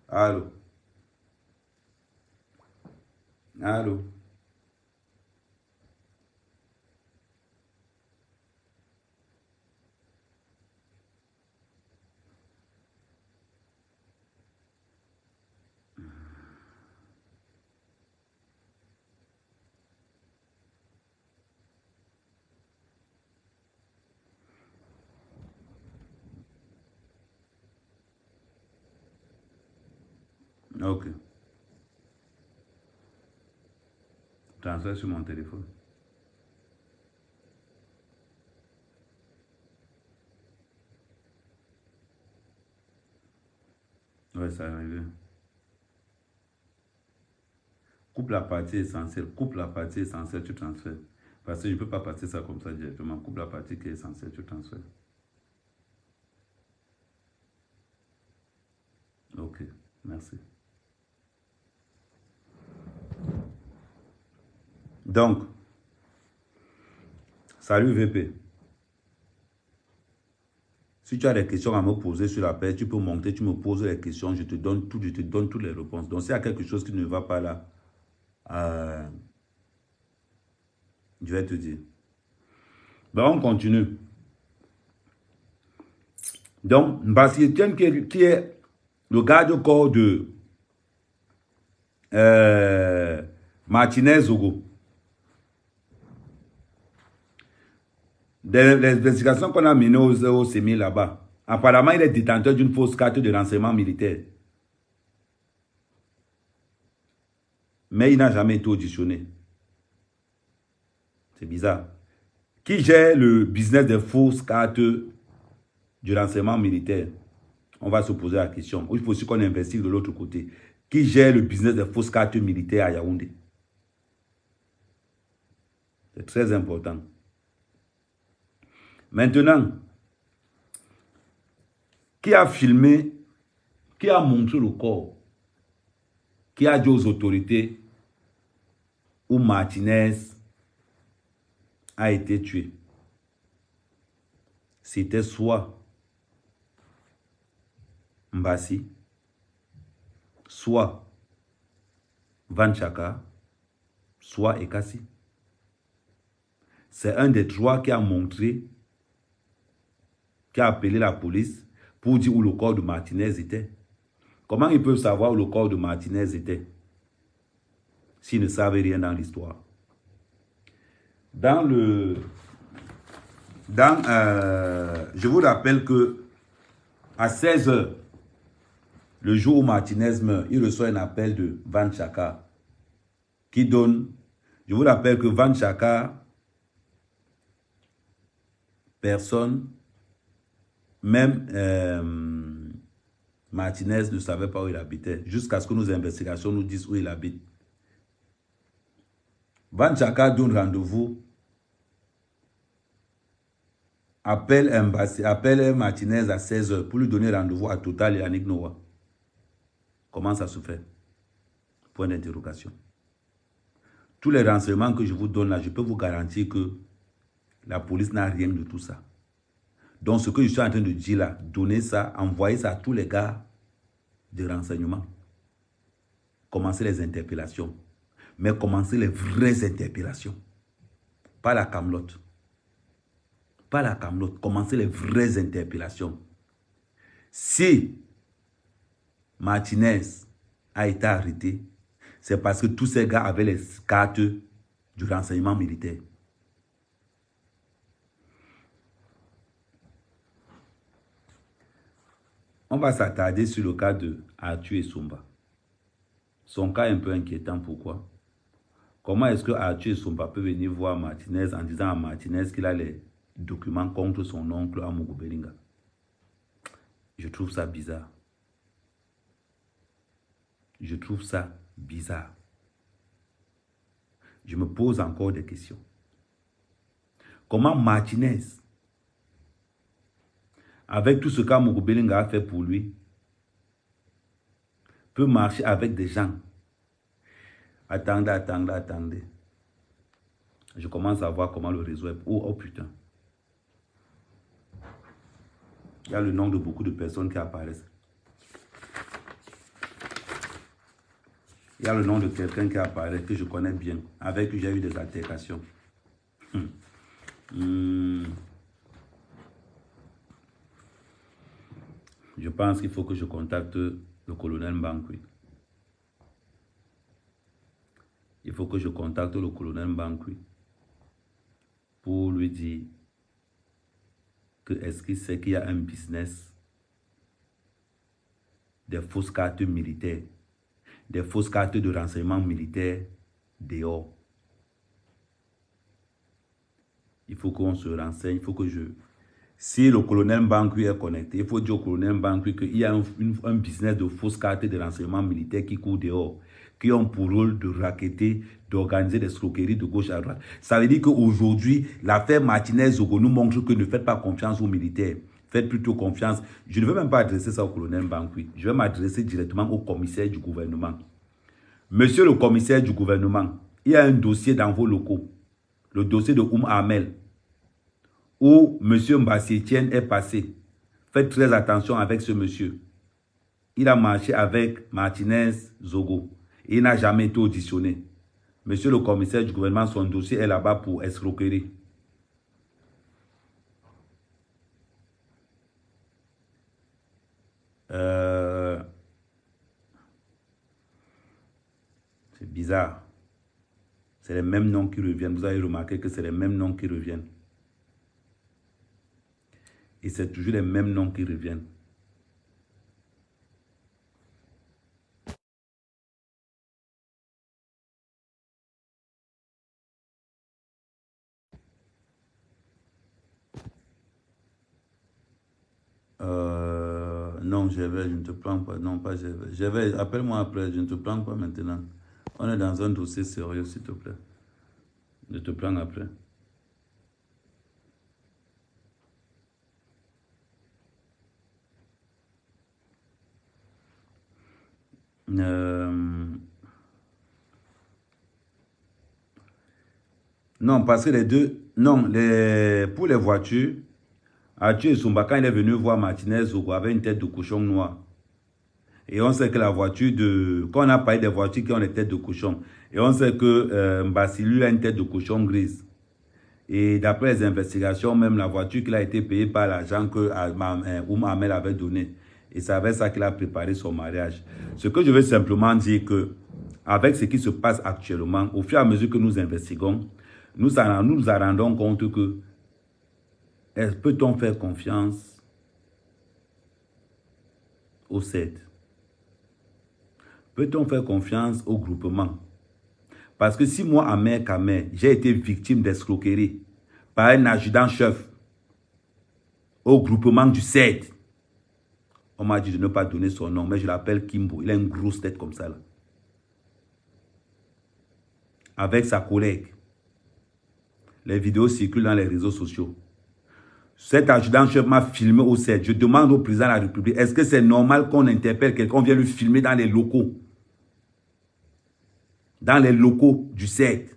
Allô? Allô? Ok. Transfert sur mon téléphone. Ouais, ça arrive. Coupe la partie essentielle. Coupe la partie essentielle, tu transfères. Parce que je ne peux pas passer ça comme ça directement. Coupe la partie qui est essentielle, tu transfères. Ok, merci. Donc, salut VP. Si tu as des questions à me poser sur la paix, tu peux monter, tu me poses les questions, je te donne toutes les réponses. Donc, s'il y a quelque chose qui ne va pas là, je vais te dire. Ben, on continue. Donc, Mbassi Etienne qui est le garde-corps de Martinez Zogo. Les investigations qu'on a menées au Sémil là-bas, apparemment, il est détenteur d'une fausse carte de renseignement militaire. Mais il n'a jamais été auditionné. C'est bizarre. Qui gère le business des fausses cartes du renseignement militaire? On va se poser la question. Il faut aussi qu'on investigue de l'autre côté. Qui gère le business des fausses cartes militaires à Yaoundé? C'est très important. Maintenant, qui a filmé, qui a montré le corps, qui a dit aux autorités où Martinez a été tué? C'était soit Mbassi, soit Van Chaka, soit Ekassi. C'est un des trois qui a montré, qui a appelé la police pour dire où le corps de Martinez était. Comment ils peuvent savoir où le corps de Martinez était s'ils ne savent rien dans l'histoire? Je vous rappelle que à 16 h, le jour où Martinez meurt, il reçoit un appel de Van Chaka qui donne. Je vous rappelle que Van Chaka, personne, même Martinez ne savait pas où il habitait, jusqu'à ce que nos investigations nous disent où il habite. Van Chaka donne rendez-vous, appelle Martinez à 16 h pour lui donner rendez-vous à Total et à Nick Noah. Comment ça se fait? Point d'interrogation. Tous les renseignements que je vous donne là, je peux vous garantir que la police n'a rien de tout ça. Donc ce que je suis en train de dire là, donnez ça, envoyez ça à tous les gars de renseignement. Commencez les interpellations. Mais commencez les vraies interpellations. Pas la camelote. Pas la camelote. Commencez les vraies interpellations. Si Martinez a été arrêté, c'est parce que tous ces gars avaient les cartes du renseignement militaire. On va s'attarder sur le cas de Arthur Essomba. Son cas est un peu inquiétant. Pourquoi? Comment est-ce que Arthur Essomba peut venir voir Martinez en disant à Martinez qu'il a les documents contre son oncle Amougou Belinga? Je trouve ça bizarre. Je trouve ça bizarre. Je me pose encore des questions. Comment Martinez, avec tout ce qu'Amougou Belinga a fait pour lui, peut marcher avec des gens? Attendez. Je commence à voir comment le réseau est... Oh putain. Il y a le nom de beaucoup de personnes qui apparaissent. Il y a le nom de quelqu'un qui apparaît, que je connais bien, avec qui j'ai eu des altercations. Je pense qu'il faut que je contacte le colonel Mbankwi. Il faut que je contacte le colonel Mbankwi pour lui dire que est-ce qu'il sait qu'il y a un business des fausses cartes militaires, des fausses cartes de renseignement militaire dehors. Il faut qu'on se renseigne, il faut que je... Si le colonel Mbankwi est connecté, il faut dire au colonel Mbankwi qu'il y a un business de fausses cartes de renseignement militaire qui court dehors, qui ont pour rôle de racketter, d'organiser des escroqueries de gauche à droite. Ça veut dire qu'aujourd'hui, l'affaire Martinez-Zogo nous montre que ne faites pas confiance aux militaires. Faites plutôt confiance. Je ne veux même pas adresser ça au colonel Mbankwi. Je vais m'adresser directement au commissaire du gouvernement. Monsieur le commissaire du gouvernement, il y a un dossier dans vos locaux. Le dossier de Ahmed, où M. Mbassi Etienne est passé. Faites très attention avec ce monsieur. Il a marché avec Martinez-Zogo. Il n'a jamais été auditionné. Monsieur le commissaire du gouvernement, son dossier est là-bas pour escroquerie. C'est bizarre. C'est les mêmes noms qui reviennent. Vous avez remarqué que c'est les mêmes noms qui reviennent. Et c'est toujours les mêmes noms qui reviennent. Non, je ne te prends pas. Non, pas je vais. Appelle-moi après, je ne te prends pas maintenant. On est dans un dossier sérieux, s'il te plaît. Je te prends après. Non, parce que les deux... Non, pour les voitures, Arthur Essomba, quand il est venu voir Martinez-Zogo, avait une tête de cochon noir. Et on sait que la voiture de... Quand on a parlé des voitures qui ont des têtes de cochon, et on sait que Mbassi, lui, a une tête de cochon grise. Et d'après les investigations, même la voiture qu'il a été payée par l'argent que Ahmed avait donné. Et c'est avec ça qu'il a préparé son mariage. Ce que je veux simplement dire que, avec ce qui se passe actuellement, au fur et à mesure que nous investiguons, nous nous rendons compte que peut-on faire confiance au CED? Peut-on faire confiance au groupement? Parce que si moi, Ahmed Kamer, j'ai été victime d'escroquerie par un adjudant-chef au groupement du CED, on m'a dit de ne pas donner son nom, mais je l'appelle Kimbo. Il a une grosse tête comme ça, là. Avec sa collègue. Les vidéos circulent dans les réseaux sociaux. Cet adjudant-chef m'a filmé au CED. Je demande au président de la République, est-ce que c'est normal qu'on interpelle quelqu'un, qu'on vienne le filmer dans les locaux? Dans les locaux du CED.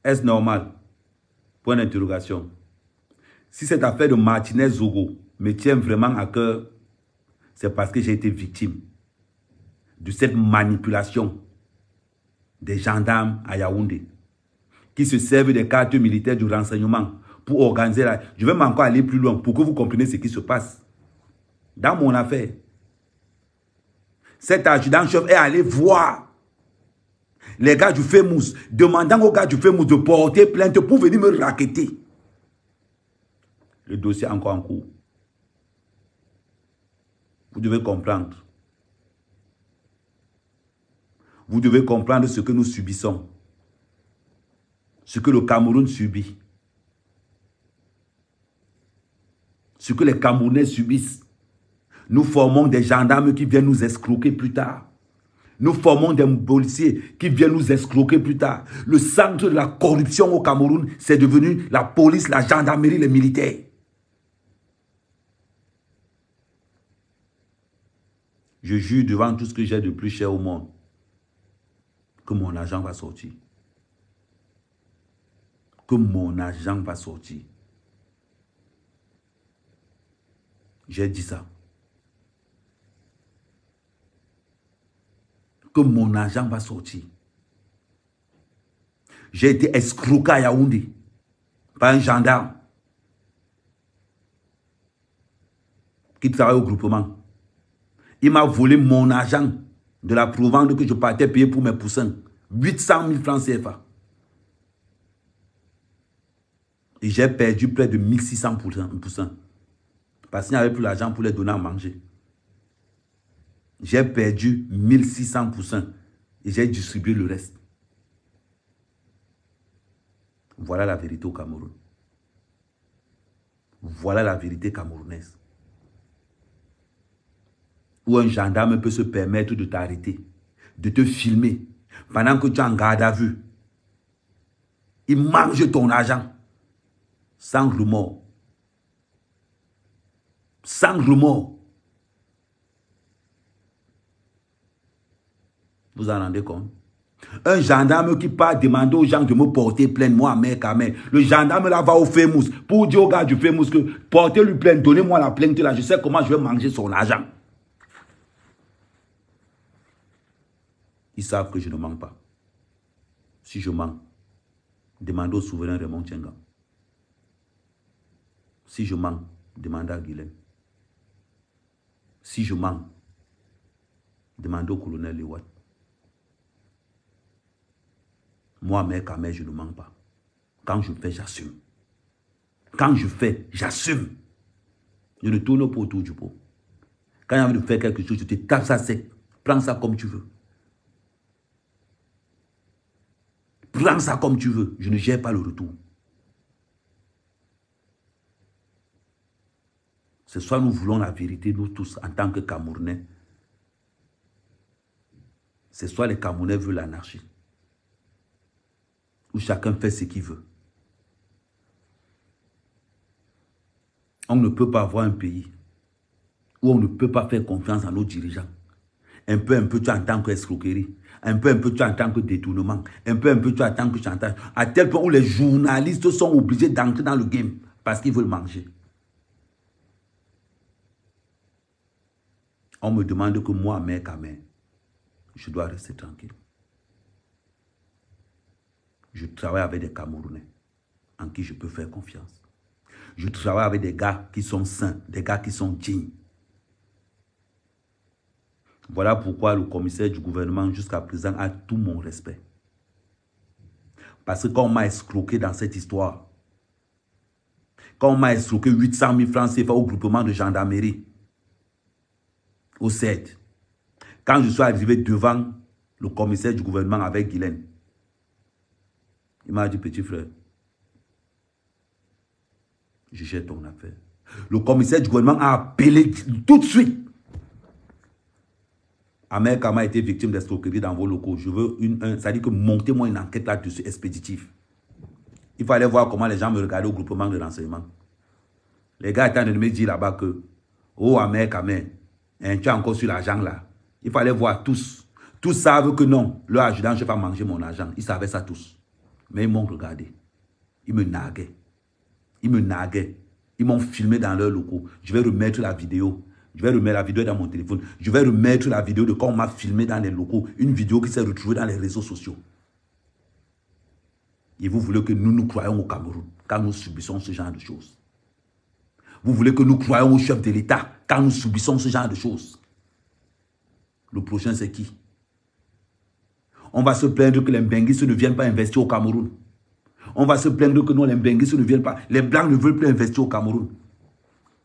Est-ce normal? Point d'interrogation. Si cette affaire de Martinez-Zogo me tient vraiment à cœur, c'est parce que j'ai été victime de cette manipulation des gendarmes à Yaoundé qui se servent des cartes militaires du renseignement pour organiser la... Je vais encore aller plus loin pour que vous compreniez ce qui se passe. Dans mon affaire, cet adjudant-chef est allé voir les gars du FEMUS, demandant aux gars du FEMUS de porter plainte pour venir me racketter. Le dossier est encore en cours. Vous devez comprendre. Vous devez comprendre ce que nous subissons. Ce que le Cameroun subit. Ce que les Camerounais subissent. Nous formons des gendarmes qui viennent nous escroquer plus tard. Nous formons des policiers qui viennent nous escroquer plus tard. Le centre de la corruption au Cameroun, c'est devenu la police, la gendarmerie, les militaires. Je jure devant tout ce que j'ai de plus cher au monde que mon argent va sortir. Que mon argent va sortir. J'ai dit ça. Que mon argent va sortir. J'ai été escroqué à Yaoundé par un gendarme qui travaille au groupement. Il m'a volé mon argent de la provende que je partais payer pour mes poussins. 800 000 francs CFA. Et j'ai perdu près de 1600 poussins. Parce qu'il n'y avait plus l'argent pour les donner à manger. J'ai perdu 1600 poussins. Et j'ai distribué le reste. Voilà la vérité au Cameroun. Voilà la vérité camerounaise. Où un gendarme peut se permettre de t'arrêter, de te filmer, pendant que tu es en garde à vue. Il mange ton argent, sans remords. Sans remords. Vous en rendez compte? Un gendarme qui part demander aux gens de me porter plainte, moi, mec à mec. Le gendarme là va au FEMUS pour dire au gars du FEMUS que portez-lui plainte, donnez-moi la plainte là, je sais comment je vais manger son argent. Ils savent que je ne mens pas. Si je mens, demandez au souverain Raymond Tchenga. Si je mens, demandez à Guilhem. Si je mens, demandez au colonel Lewat. Moi, mec, à mec, je ne mens pas. Quand je fais, j'assume. Quand je fais, j'assume. Je ne tourne pas autour du pot. Quand il y a envie de faire quelque chose, je te tape ça sec. Prends ça comme tu veux. Prends ça comme tu veux. Je ne gère pas le retour. C'est soit nous voulons la vérité, nous tous, en tant que Camerounais. C'est soit les Camerounais veulent l'anarchie. Où chacun fait ce qu'il veut. On ne peut pas avoir un pays où on ne peut pas faire confiance à nos dirigeants. Un peu, tu en tant qu'escroquerie. Un peu, tu en tant que détournement. Un peu, tu en tant que chantage. À tel point où les journalistes sont obligés d'entrer dans le game parce qu'ils veulent manger. On me demande que moi, mec à mec, je dois rester tranquille. Je travaille avec des Camerounais en qui je peux faire confiance. Je travaille avec des gars qui sont sains, des gars qui sont dignes. Voilà pourquoi le commissaire du gouvernement jusqu'à présent a tout mon respect. Parce que quand on m'a escroqué dans cette histoire, quand on m'a escroqué 800 000 francs CFA au groupement de gendarmerie, au CED, quand je suis arrivé devant le commissaire du gouvernement avec Guylaine, il m'a dit, petit frère, je gère ton affaire. Le commissaire du gouvernement a appelé tout de suite. Ahmed Kama a été victime d'escroquerie dans vos locaux. Je veux ça dit que montez-moi une enquête là-dessus expéditive. Il fallait voir comment les gens me regardaient au groupement de renseignement. Les gars étaient en train de me dire là-bas que, oh Ahmed Kama, tu es encore sur l'argent là. Il fallait voir tous. Tous savent que non, leur adjudant, je ne vais pas manger mon argent. Ils savaient ça tous. Mais ils m'ont regardé. Ils me narguaient. Ils me narguaient. Ils m'ont filmé dans leurs locaux. Je vais remettre la vidéo. Je vais remettre la vidéo dans mon téléphone. Je vais remettre la vidéo de quand on m'a filmé dans les locaux. Une vidéo qui s'est retrouvée dans les réseaux sociaux. Et vous voulez que nous croyons au Cameroun quand nous subissons ce genre de choses. Vous voulez que nous croyons au chef de l'État quand nous subissons ce genre de choses. Le prochain, c'est qui? On va se plaindre que les Mbenguistes ne viennent pas investir au Cameroun. On va se plaindre que non, les Mbenguistes ne viennent pas. Les Blancs ne veulent plus investir au Cameroun.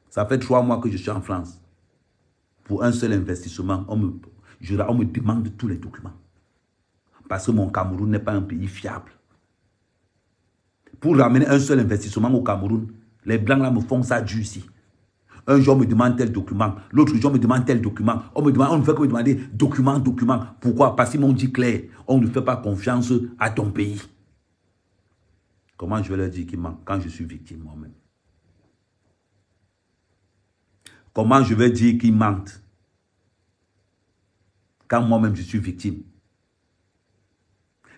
Ça fait 3 mois que je suis en France. Pour un seul investissement, on me demande tous les documents. Parce que mon Cameroun n'est pas un pays fiable. Pour ramener un seul investissement au Cameroun, les Blancs là me font ça dur ici. Un jour, on me demande tel document. L'autre jour, on me demande tel document. On ne fait que me demander document. Pourquoi? Parce qu'ils m'ont dit clair, on ne fait pas confiance à ton pays. Comment je vais leur dire qu'il manque quand je suis victime moi-même? Comment je vais dire qu'il manque quand moi-même je suis victime?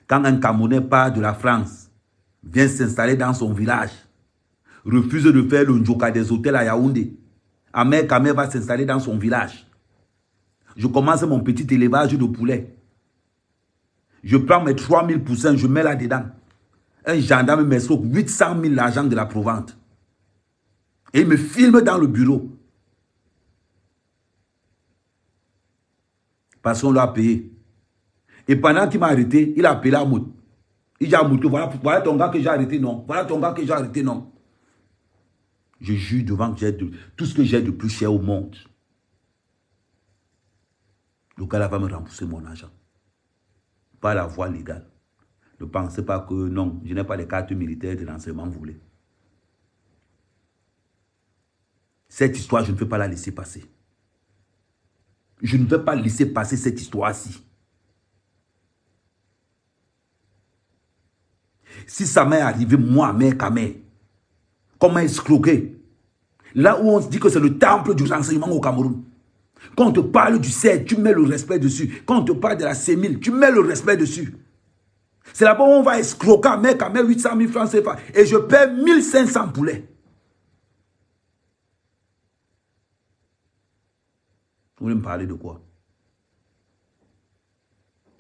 Quand un Camerounais part de la France, vient s'installer dans son village, refuse de faire le njoka des hôtels à Yaoundé, Ahmed Kamé va s'installer dans son village. Je commence mon petit élevage de poulets. Je prends mes 3000 poussins, je mets là-dedans. Un gendarme m'escroque 800 000 l'argent de la Provence. Et il me filme dans le bureau. Parce qu'on l'a payé. Et pendant qu'il m'a arrêté, il a appelé Amoud. Il dit à Amoud que voilà ton gars que j'ai arrêté, non. Voilà ton gars que j'ai arrêté, non. Je jure devant que j'ai tout ce que j'ai de plus cher au monde. Le gars là va me rembourser mon argent. Pas la voie légale. Ne pensez pas que non, je n'ai pas les cartes militaires de l'enseignement volé. Cette histoire, je ne peux pas la laisser passer. Je ne veux pas laisser passer cette histoire-ci. Si ça m'est arrivé, moi, mère Kamé, comment escroquer? Là où on se dit que c'est le temple du renseignement au Cameroun. Quand on te parle du CED, tu mets le respect dessus. Quand on te parle de la CEMIL, tu mets le respect dessus. C'est là-bas où on va escroquer, mec, à 800 000 francs CFA. Et je paie 1500 poulets. Vous voulez me parler de quoi?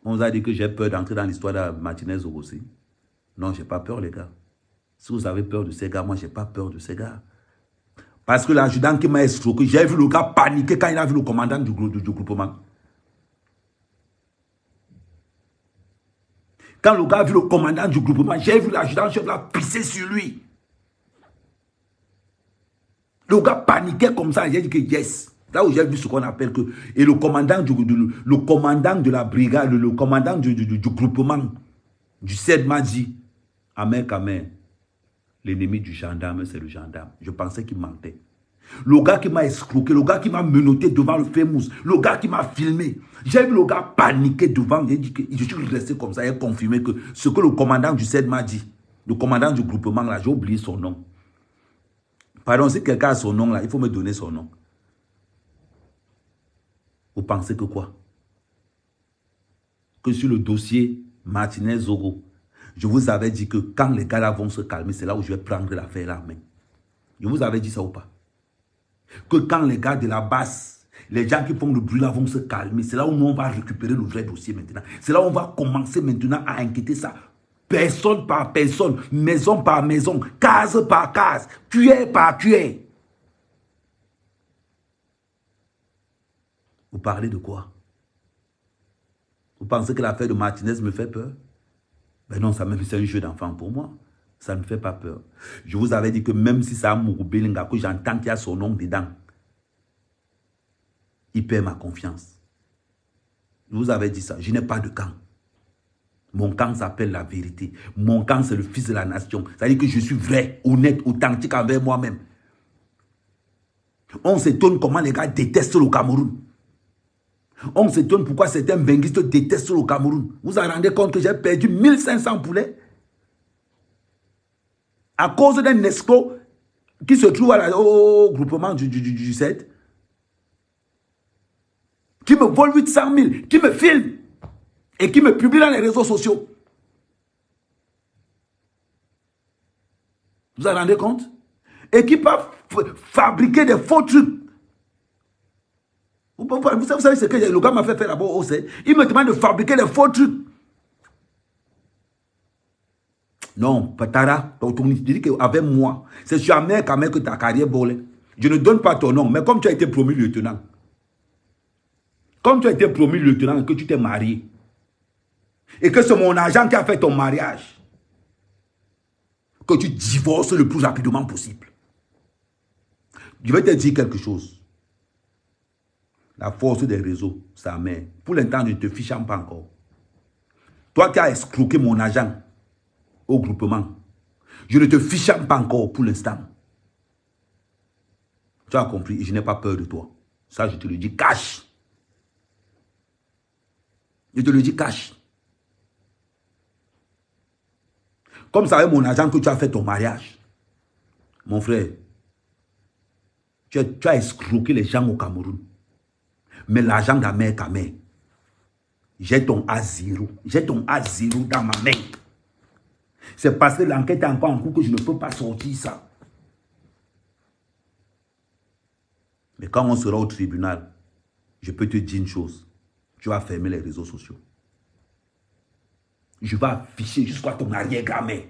On vous a dit que j'ai peur d'entrer dans l'histoire de Martinez aussi. Non, je n'ai pas peur, les gars. Si vous avez peur de ces gars, moi, je n'ai pas peur de ces gars. Parce que l'adjudant qui m'a escroqué, j'ai vu le gars paniquer quand il a vu le commandant du groupement. Quand le gars a vu le commandant du groupement, j'ai vu l'adjudant chef là pisser sur lui. Le gars paniquait comme ça, j'ai dit que yes. Là où j'ai vu ce qu'on appelle que... Et le commandant de la brigade, le commandant du groupement, du CED m'a dit, Ahmed Kamé, l'ennemi du gendarme, c'est le gendarme. Je pensais qu'il mentait. Le gars qui m'a escroqué, le gars qui m'a menotté devant le Fémous, le gars qui m'a filmé. J'ai vu le gars paniquer devant. J'ai dit que je suis resté comme ça et confirmé que ce que le commandant du CED m'a dit, le commandant du groupement là, j'ai oublié son nom. Pardon, si quelqu'un a son nom là, il faut me donner son nom. Vous pensez que quoi? Que sur le dossier Martinez Zogo, je vous avais dit que quand les gars là vont se calmer, c'est là où je vais prendre l'affaire là. Je vous avais dit ça ou pas? Que quand les gars de la basse, les gens qui font le bruit là vont se calmer, c'est là où on va récupérer le vrai dossier maintenant. C'est là où on va commencer maintenant à enquêter ça. Personne par personne, maison par maison, case par case, cuillère par cuillère. Vous parlez de quoi? Vous pensez que l'affaire de Martinez me fait peur? Ben non, ça même c'est un jeu d'enfant pour moi. Ça ne me fait pas peur. Je vous avais dit que même si ça a Mourou-Belinga, que j'entends qu'il y a son nom dedans, il perd ma confiance. Je vous avais dit ça. Je n'ai pas de camp. Mon camp s'appelle la vérité. Mon camp, c'est le fils de la nation. C'est-à-dire que je suis vrai, honnête, authentique envers moi-même. On s'étonne comment les gars détestent le Cameroun. On s'étonne pourquoi certains benguistes détestent le Cameroun. Vous vous rendez compte que j'ai perdu 1500 poulets à cause d'un escroc qui se trouve au groupement du 7, qui me vole 800 000, qui me filme et qui me publie dans les réseaux sociaux. Vous vous rendez compte? Et qui peut fabriquer des faux trucs. Vous savez ce que le gars m'a fait faire là-bas au CED? Il me demande de fabriquer des faux trucs. Non, Patara, tu dis qu'avec moi, c'est sur Ahmed Kamé que ta carrière volée. Je ne donne pas ton nom, mais comme tu as été promu lieutenant, comme tu as été promu lieutenant et que tu t'es marié, et que c'est mon agent qui a fait ton mariage, que tu divorces le plus rapidement possible. Je vais te dire quelque chose. La force des réseaux, ça met. Pour l'instant, je ne te fiche pas encore. Toi qui as escroqué mon agent au groupement, je ne te fiche pas encore pour l'instant. Tu as compris, je n'ai pas peur de toi. Ça, je te le dis cash. Je te le dis cash. Comme ça, avec mon agent que tu as fait ton mariage. Mon frère, tu as escroqué les gens au Cameroun. Mais l'argent de mère, ta mère, j'ai ton A0. J'ai ton A0 dans ma main. C'est parce que l'enquête est encore en cours que je ne peux pas sortir ça. Mais quand on sera au tribunal, je peux te dire une chose. Tu vas fermer les réseaux sociaux. Je vais afficher jusqu'à ton arrière-grand-mère.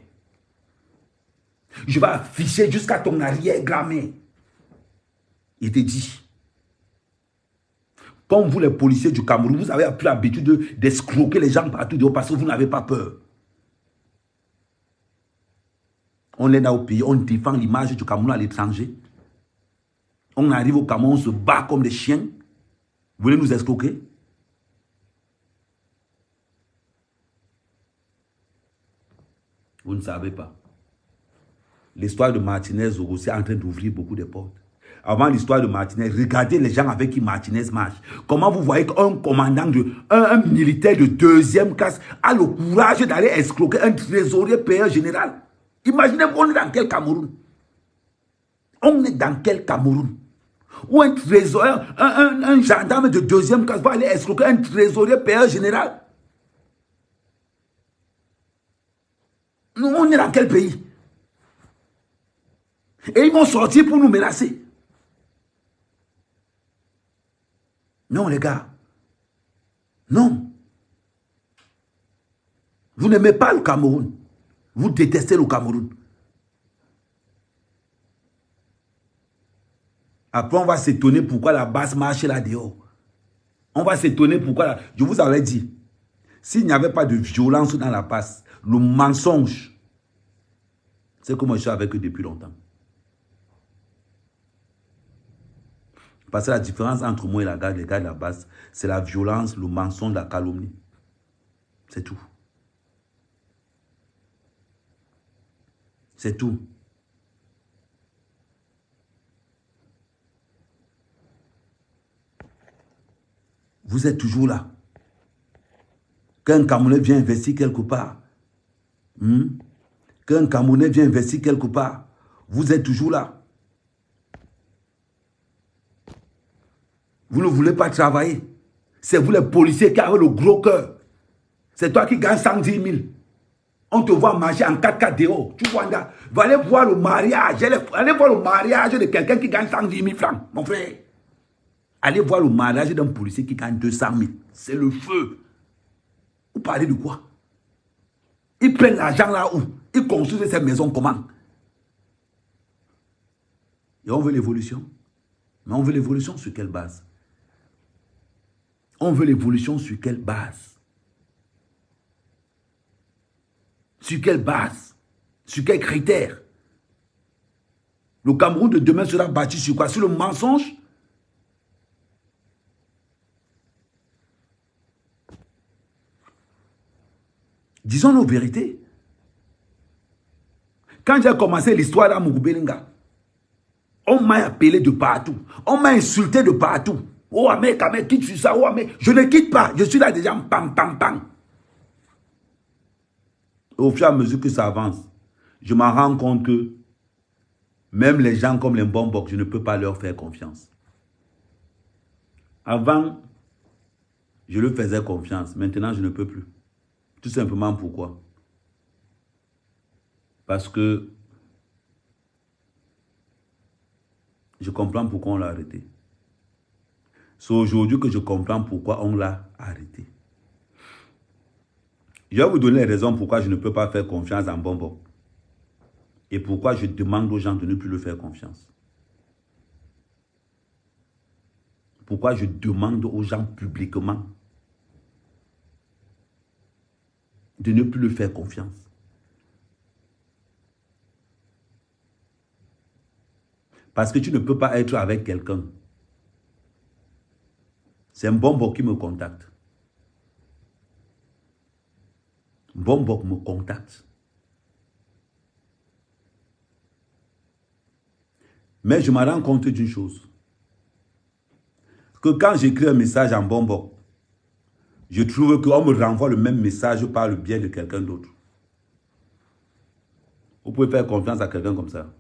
Je vais afficher jusqu'à ton arrière-grand-mère. Il te dit. Comme vous, les policiers du Cameroun, vous avez pris l'habitude d'escroquer les gens partout dehors parce que vous n'avez pas peur. On est là au pays, on défend l'image du Cameroun à l'étranger. On arrive au Cameroun, on se bat comme des chiens. Vous voulez nous escroquer? Vous ne savez pas. L'histoire de Martinez aussi est en train d'ouvrir beaucoup de portes. Avant l'histoire de Martinez, regardez les gens avec qui Martinez marche. Comment vous voyez qu'un commandant, un militaire de deuxième classe a le courage d'aller escroquer un trésorier payeur général? Imaginez-vous, on est dans quel Cameroun? On est dans quel Cameroun? Ou un trésorier, un gendarme de deuxième classe va aller escroquer un trésorier payeur général? Nous, on est dans quel pays? Et ils vont sortir pour nous menacer. Non, les gars. Non. Vous n'aimez pas le Cameroun. Vous détestez le Cameroun. Après, on va s'étonner pourquoi la basse marche là dehors. On va s'étonner pourquoi... Je vous avais dit, s'il n'y avait pas de violence dans la passe, le mensonge, c'est comme je suis avec eux depuis longtemps. Parce que la différence entre moi et les gars de la base, c'est la violence, le mensonge, la calomnie. C'est tout. C'est tout. Vous êtes toujours là. Qu'un Camerounais vient investir quelque part. Qu'un Camerounais vient investir quelque part. Vous êtes toujours là. Vous ne voulez pas travailler. C'est vous les policiers qui avez le gros cœur. C'est toi qui gagnes 110 000. On te voit manger en 4x4 dehors. Tu vois, va aller voir le mariage. Allez voir le mariage de quelqu'un qui gagne 110 000 francs, mon frère. Allez voir le mariage d'un policier qui gagne 200 000. C'est le feu. Vous parlez de quoi? Ils prennent l'argent là où? Ils construisent ces maisons comment? Et on veut l'évolution. Mais on veut l'évolution sur quelle base? On veut l'évolution sur quelle base? Sur quelle base? Sur quels critères? Le Cameroun de demain sera bâti sur quoi? Sur le mensonge? Disons nos vérités. Quand j'ai commencé l'histoire à Mougoubelinga, on m'a appelé de partout. On m'a insulté de partout. Oh, mais quitte sur ça. Oh, mais je ne quitte pas. Je suis là déjà. Pam, pam, pam. Au fur et à mesure que ça avance, je m'en rends compte que même les gens comme les Bombok, je ne peux pas leur faire confiance. Avant, je leur faisais confiance. Maintenant, je ne peux plus. Tout simplement pourquoi? Parce que je comprends pourquoi on l'a arrêté. C'est aujourd'hui que je comprends pourquoi on l'a arrêté. Je vais vous donner les raisons pourquoi je ne peux pas faire confiance en Bombo. Et pourquoi je demande aux gens de ne plus le faire confiance. Pourquoi je demande aux gens publiquement de ne plus le faire confiance. Parce que tu ne peux pas être avec quelqu'un. C'est un Bombok qui me contacte. Bombok me contacte. Mais je me rends compte d'une chose. Que quand j'écris un message en Bombok, je trouve qu'on me renvoie le même message par le biais de quelqu'un d'autre. Vous pouvez faire confiance à quelqu'un comme ça.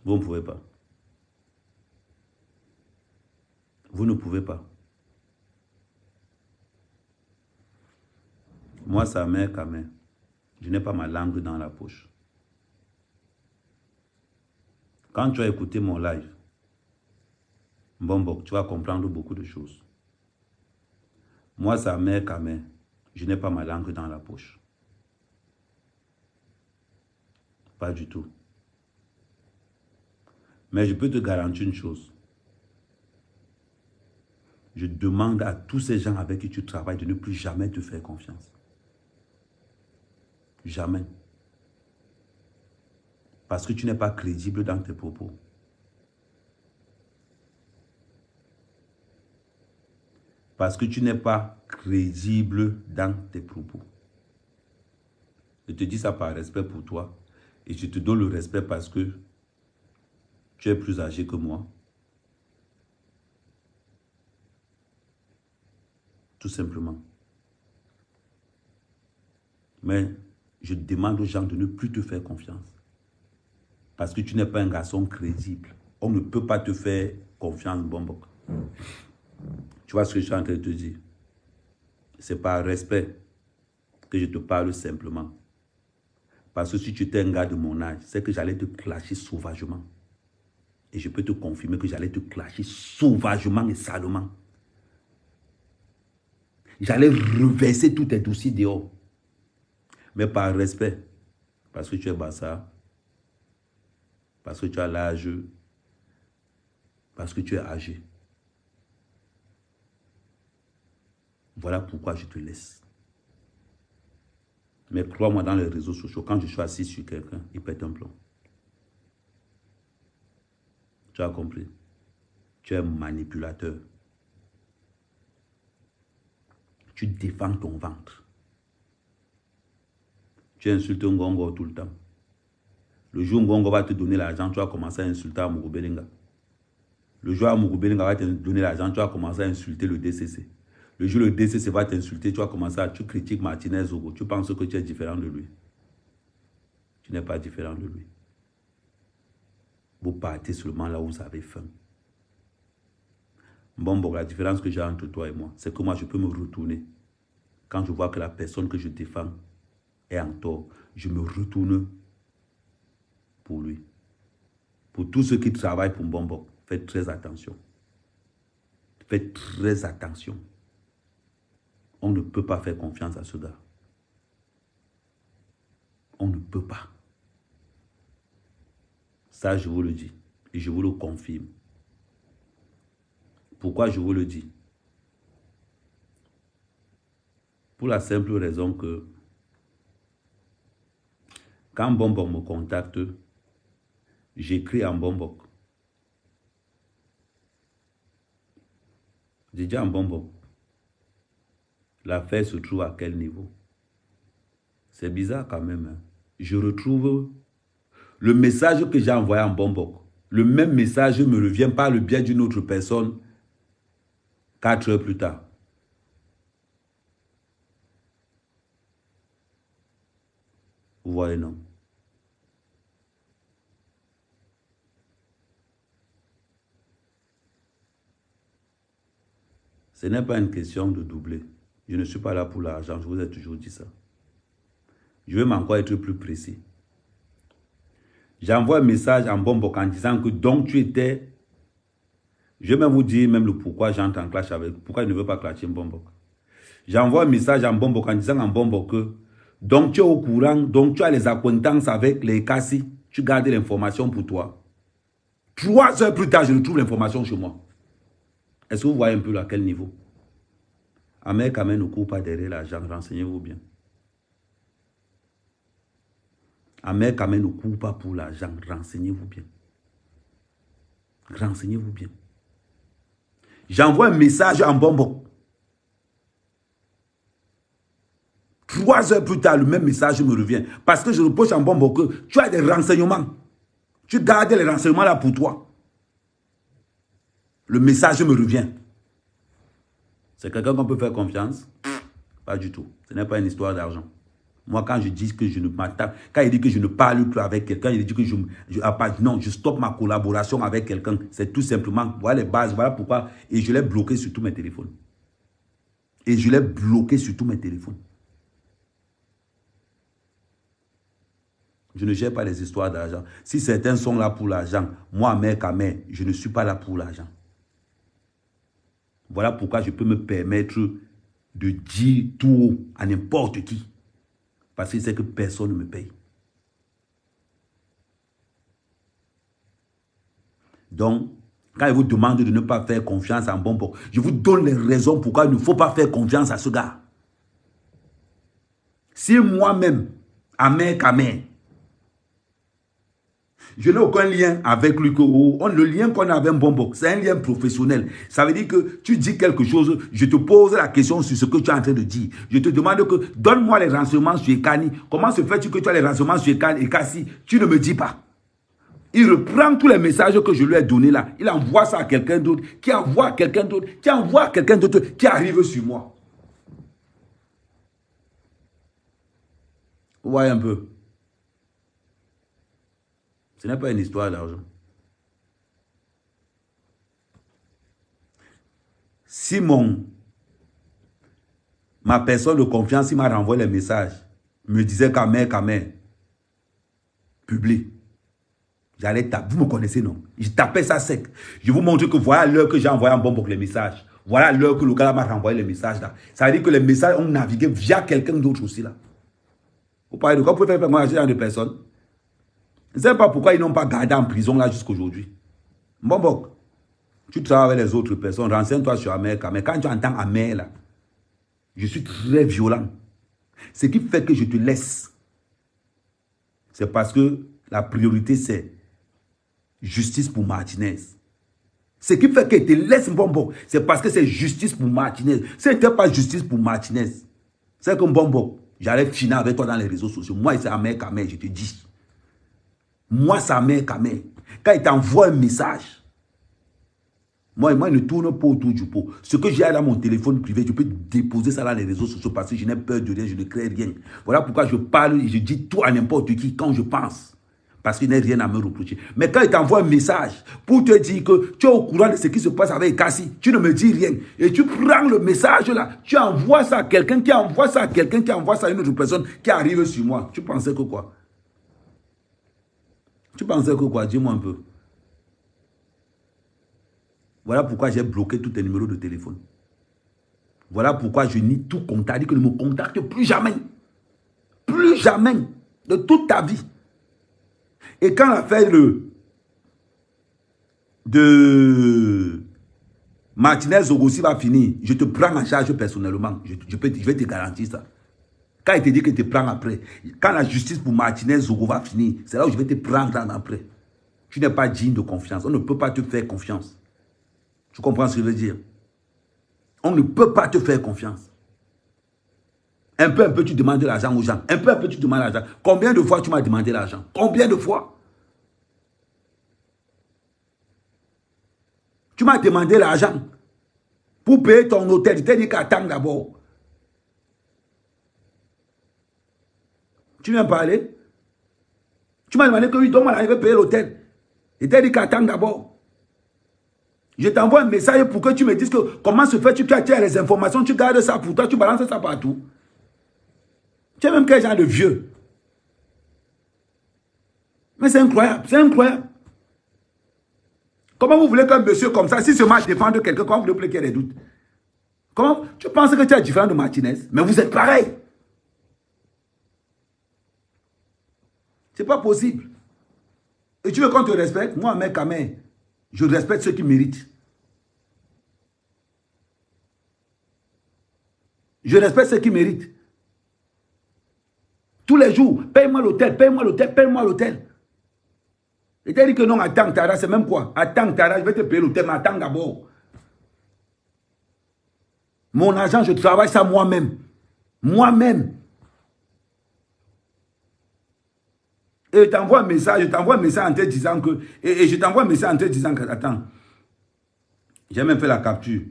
Vous ne pouvez pas. Vous ne pouvez pas. Moi, ça m'est quand même. Je n'ai pas ma langue dans la poche. Quand tu as écouté mon live, Bombok, tu vas comprendre beaucoup de choses. Moi, ça m'est quand même. Je n'ai pas ma langue dans la poche. Pas du tout. Mais je peux te garantir une chose. Je demande à tous ces gens avec qui tu travailles de ne plus jamais te faire confiance. Jamais. Parce que tu n'es pas crédible dans tes propos. Parce que tu n'es pas crédible dans tes propos. Je te dis ça par respect pour toi. Et je te donne le respect parce que tu es plus âgé que moi. Tout simplement. Mais je demande aux gens de ne plus te faire confiance. Parce que tu n'es pas un garçon crédible. On ne peut pas te faire confiance, Bombok. Tu vois ce que je suis en train de te dire? C'est par respect que je te parle simplement. Parce que si tu étais un gars de mon âge, c'est que j'allais te clasher sauvagement. Et je peux te confirmer que j'allais te clasher sauvagement et salement. J'allais reverser tous tes dossiers dehors. Mais par respect, parce que tu es bassa, parce que tu as l'âge, parce que tu es âgé. Voilà pourquoi je te laisse. Mais crois-moi, dans les réseaux sociaux, quand je suis assis sur quelqu'un, il pète un plomb. Tu as compris? Tu es un manipulateur. Tu défends ton ventre. Tu insultes un Ngongo tout le temps. Le jour où Ngongo va te donner l'argent, tu vas commencer à insulter Amourou Belinga. Le jour où Amourou Belinga va te donner l'argent, tu vas commencer à insulter le DCC. Le jour où le DCC va t'insulter, tu vas commencer à... Tu critiques Martinez Zogo. Tu penses que tu es différent de lui. Tu n'es pas différent de lui. Vous partez seulement là où vous avez faim. Bon, la différence que j'ai entre toi et moi, c'est que moi, je peux me retourner. Quand je vois que la personne que je défends est en tort, je me retourne pour lui. Pour tous ceux qui travaillent pour Bombok, faites très attention. Faites très attention. On ne peut pas faire confiance à ce gars. On ne peut pas. Ça, je vous le dis. Et je vous le confirme. Pourquoi je vous le dis? Pour la simple raison que quand Bombok me contacte, j'écris en Bombok. J'ai dit en Bombok, l'affaire se trouve à quel niveau? C'est bizarre quand même. Hein? Je retrouve le message que j'ai envoyé en Bombok. Le même message me revient par le biais d'une autre personne 4 heures plus tard. Vous voyez, non? Ce n'est pas une question de doubler. Je ne suis pas là pour l'argent, je vous ai toujours dit ça. Je vais encore être plus précis. J'envoie un message en Bombok en disant que donc tu étais... Je vais même vous dire même le pourquoi j'entre en clash avec... Pourquoi je ne veux pas clasher en Bombok. J'envoie un message en Bombok en disant en Bombok que donc tu es au courant, donc tu as les acquaintances avec les Kassi, tu gardes l'information pour toi. 3 heures plus tard, je retrouve l'information chez moi. Est-ce que vous voyez un peu à quel niveau? Ahmed ne court pas derrière l'argent, renseignez-vous bien. Ahmed Kamé ne court pas pour l'argent. Renseignez-vous bien. Renseignez-vous bien. J'envoie un message en bonbon. 3 heures plus tard, le même message me revient. Parce que je reproche en bonbon que tu as des renseignements. Tu gardes les renseignements là pour toi. Le message me revient. C'est quelqu'un qu'on peut faire confiance? Pas du tout. Ce n'est pas une histoire d'argent. Moi, quand je dis que je ne m'attaque, quand il dit que je ne parle plus avec quelqu'un, il dit que je stoppe ma collaboration avec quelqu'un. C'est tout simplement, voilà les bases, voilà pourquoi. Et je l'ai bloqué sur tous mes téléphones. Et je l'ai bloqué sur tous mes téléphones. Je ne gère pas les histoires d'argent. Si certains sont là pour l'argent, moi, mère Kamé, je ne suis pas là pour l'argent. Voilà pourquoi je peux me permettre de dire tout haut à n'importe qui. Parce que c'est que personne ne me paye. Donc, quand il vous demande de ne pas faire confiance en bonbon, je vous donne les raisons pourquoi il ne faut pas faire confiance à ce gars. Si moi-même, Ahmed Kamé, je n'ai aucun lien avec lui. Le lien qu'on a avec un bonbon, c'est un lien professionnel. Ça veut dire que tu dis quelque chose, je te pose la question sur ce que tu es en train de dire. Je te demande que donne-moi les renseignements sur Ekani. Comment se fait-il que tu as les renseignements sur Ekani et Kassi? Tu ne me dis pas. Il reprend tous les messages que je lui ai donnés là. Il envoie ça à quelqu'un d'autre, qui envoie à quelqu'un d'autre, qui envoie à quelqu'un d'autre, qui arrive sur moi. Vous voyez un peu? Ce n'est pas une histoire d'argent. Si ma personne de confiance, il m'a renvoyé les messages, me disait Kamé, publie. J'allais taper. Vous me connaissez, non? Je tapais ça sec. Je vous montre que voilà l'heure que j'ai envoyé en bonbon les messages. Voilà l'heure que le gars m'a renvoyé les messages là. Ça veut dire que les messages ont navigué via quelqu'un d'autre aussi là. Vous parlez de quoi? Vous pouvez faire moi agir dans des personnes? Je ne sais pas pourquoi ils n'ont pas gardé en prison là jusqu'aujourd'hui. Bonbon, tu travailles avec les autres personnes, renseigne-toi sur Ahmed Kamé. Quand tu entends Ahmed là, je suis très violent. Ce qui fait que je te laisse, c'est parce que la priorité c'est justice pour Martinez. Ce qui fait que je te laisse bonbon, c'est parce que c'est justice pour Martinez. Ce n'était pas justice pour Martinez. C'est comme bonbon, j'allais finir avec toi dans les réseaux sociaux. Moi, c'est Ahmed Kamé, je te dis. Moi, c'est Ahmed Kamé. Quand il t'envoie un message, moi, il ne tourne pas autour du pot. Ce que j'ai dans mon téléphone privé, je peux déposer ça dans les réseaux sociaux parce que je n'ai peur de rien, je ne crée rien. Voilà pourquoi je parle et je dis tout à n'importe qui quand je pense. Parce qu'il n'y a rien à me reprocher. Mais quand il t'envoie un message pour te dire que tu es au courant de ce qui se passe avec Kassi, tu ne me dis rien. Et tu prends le message là, tu envoies ça à quelqu'un, qui envoie ça à quelqu'un, qui envoie ça à une autre personne qui arrive sur moi. Tu pensais que quoi? Tu pensais que quoi? Dis-moi un peu. Voilà pourquoi j'ai bloqué tous tes numéros de téléphone. Voilà pourquoi je nie tout contact. Dit que ne me contacte plus jamais. Plus jamais. De toute ta vie. Et quand l'affaire de Martinez Zogossi va finir, je te prends en charge personnellement. Je vais te garantir ça. Quand il te dit que tu te prends après, quand la justice pour Martinez Zogo va finir, c'est là où je vais te prendre après. Tu n'es pas digne de confiance. On ne peut pas te faire confiance. Tu comprends ce que je veux dire? On ne peut pas te faire confiance. Un peu, tu demandes de l'argent aux gens. Un peu, tu demandes l'argent. Combien de fois tu m'as demandé l'argent? Combien de fois? Tu m'as demandé l'argent pour payer ton hôtel. Je t'ai dit qu'attends d'abord. Tu viens parler? Tu m'as demandé que oui, donc je vais payer l'hôtel. Je t'ai dit qu'attends d'abord. Je t'envoie un message pour que tu me dises que comment se fait tu as les informations, tu gardes ça pour toi, tu balances ça partout. Tu es même quel genre de vieux? Mais c'est incroyable, c'est incroyable. Comment vous voulez qu'un monsieur comme ça, si seulement défend de quelqu'un, comment vous voulez qu'il y ait des doutes? Comment tu penses que tu es différent de Martinez? Mais vous êtes pareil. C'est pas possible. Et tu veux qu'on te respecte? Moi, mec, Kamé, je respecte ceux qui méritent. Je respecte ceux qui méritent. Tous les jours, paye-moi l'hôtel, paye-moi l'hôtel, paye-moi l'hôtel. Et tu as dit que non, attends, Tara, c'est même quoi? Attends, Tara, je vais te payer l'hôtel, mais attends d'abord. Mon argent, je travaille ça moi-même. Moi-même. Et je t'envoie un message, en te disant que... Et je t'envoie un message en te disant que... Attends. J'ai même fait la capture.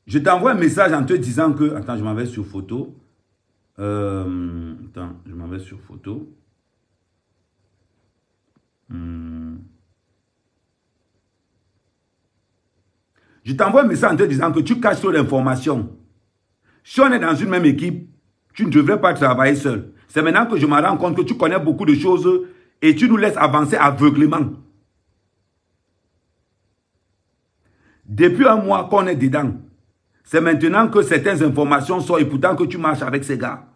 Je t'envoie un message en te disant que... Attends, je m'en vais sur photo. Attends, je m'en vais sur photo. Je t'envoie un message en te disant que tu caches trop d'informations. Si on est dans une même équipe, tu ne devrais pas travailler seul. C'est maintenant que je me rends compte que tu connais beaucoup de choses et tu nous laisses avancer aveuglément. Depuis un mois qu'on est dedans, c'est maintenant que certaines informations sortent et pourtant que tu marches avec ces gars.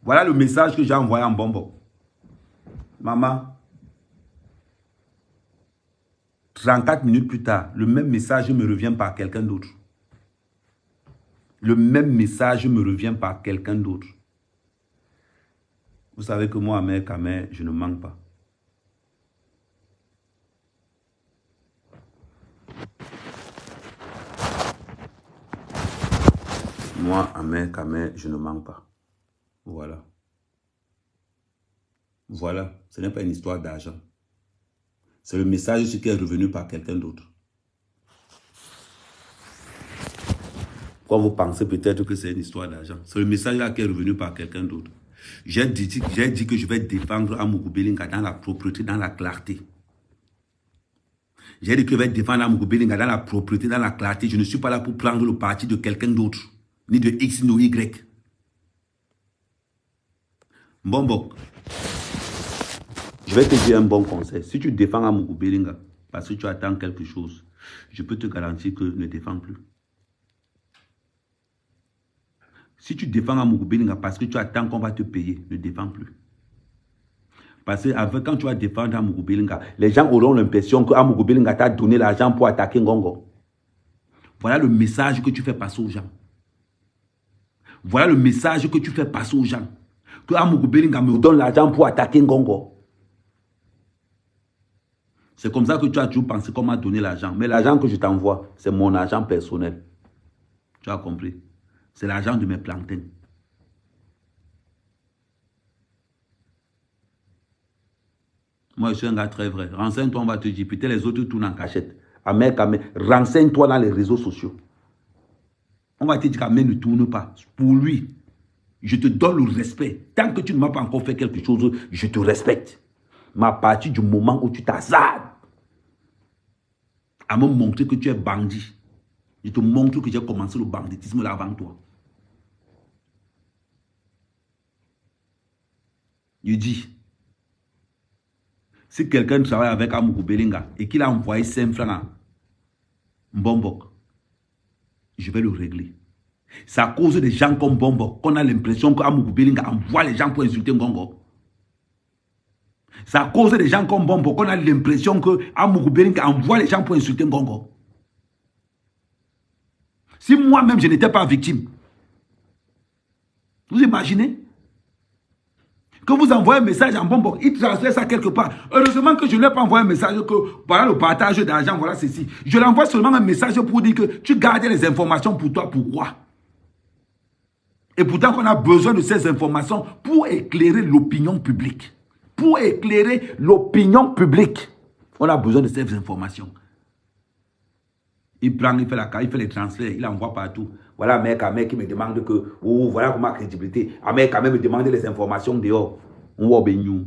Voilà le message que j'ai envoyé en bonbon. Maman, 34 minutes plus tard, le même message me revient par quelqu'un d'autre. Le même message me revient par quelqu'un d'autre. Vous savez que moi, Ahmed Kamel, je ne manque pas. Moi, Ahmed Kamel, je ne manque pas. Voilà. Voilà. Ce n'est pas une histoire d'argent. C'est le message qui est revenu par quelqu'un d'autre. Pourquoi vous pensez peut-être que c'est une histoire d'argent? C'est le message là qui est revenu par quelqu'un d'autre. J'ai dit que je vais défendre Amougou Belinga dans la propreté, dans la clarté. J'ai dit que je vais défendre Amougou Belinga dans la propreté, dans la clarté. Je ne suis pas là pour prendre le parti de quelqu'un d'autre, ni de X, ni de Y. Bombok, je vais te dire un bon conseil. Si tu défends Amougou Belinga parce que tu attends quelque chose, je peux te garantir que ne défends plus. Si tu défends Amougou Belinga parce que tu attends qu'on va te payer, ne défends plus. Parce que quand tu vas défendre Amougou Belinga, les gens auront l'impression que Amougou Belinga t'a donné l'argent pour attaquer Ngongo. Voilà le message que tu fais passer aux gens. Voilà le message que tu fais passer aux gens. Que Amougou Belinga me donne l'argent pour attaquer Ngongo. C'est comme ça que tu as toujours pensé qu'on m'a donné l'argent. Mais l'argent que je t'envoie, c'est mon argent personnel. Tu as compris? C'est l'argent de mes plantains. Moi, je suis un gars très vrai. Renseigne-toi, on va te dire. Peut-être les autres tournent en cachette. Ahmed Kamel, renseigne-toi dans les réseaux sociaux. On va te dire qu'Ahmed ne tourne pas. Pour lui, je te donne le respect. Tant que tu ne m'as pas encore fait quelque chose, je te respecte. Mais à partir du moment où tu t'hasardes à me montrer que tu es bandit, je te montre que j'ai commencé le banditisme là avant toi. Je dis, si quelqu'un travaille avec Amougou Belinga et qu'il a envoyé 5 francs à Bombok, je vais le régler. C'est à cause des gens comme Bombok qu'on a l'impression qu'Amougou Belinga envoie les gens pour insulter Ngongo. C'est à cause des gens comme Bombok qu'on a l'impression qu'Amougou Belinga envoie les gens pour insulter Ngongo. Si moi-même je n'étais pas victime, vous imaginez? Que vous envoyez un message en Bombok, il transfère ça quelque part. Heureusement que je ne lui ai pas envoyé un message que voilà le partage d'argent, voilà ceci. Je lui envoie seulement un message pour dire que tu gardes les informations pour toi. Pourquoi? Et pourtant qu'on a besoin de ces informations pour éclairer l'opinion publique. Pour éclairer l'opinion publique. On a besoin de ces informations. Il prend, il fait les transferts, il envoie partout. Voilà un mec qui me demande que, oh, voilà ma crédibilité. Un mec me demande les informations dehors. On va bénir.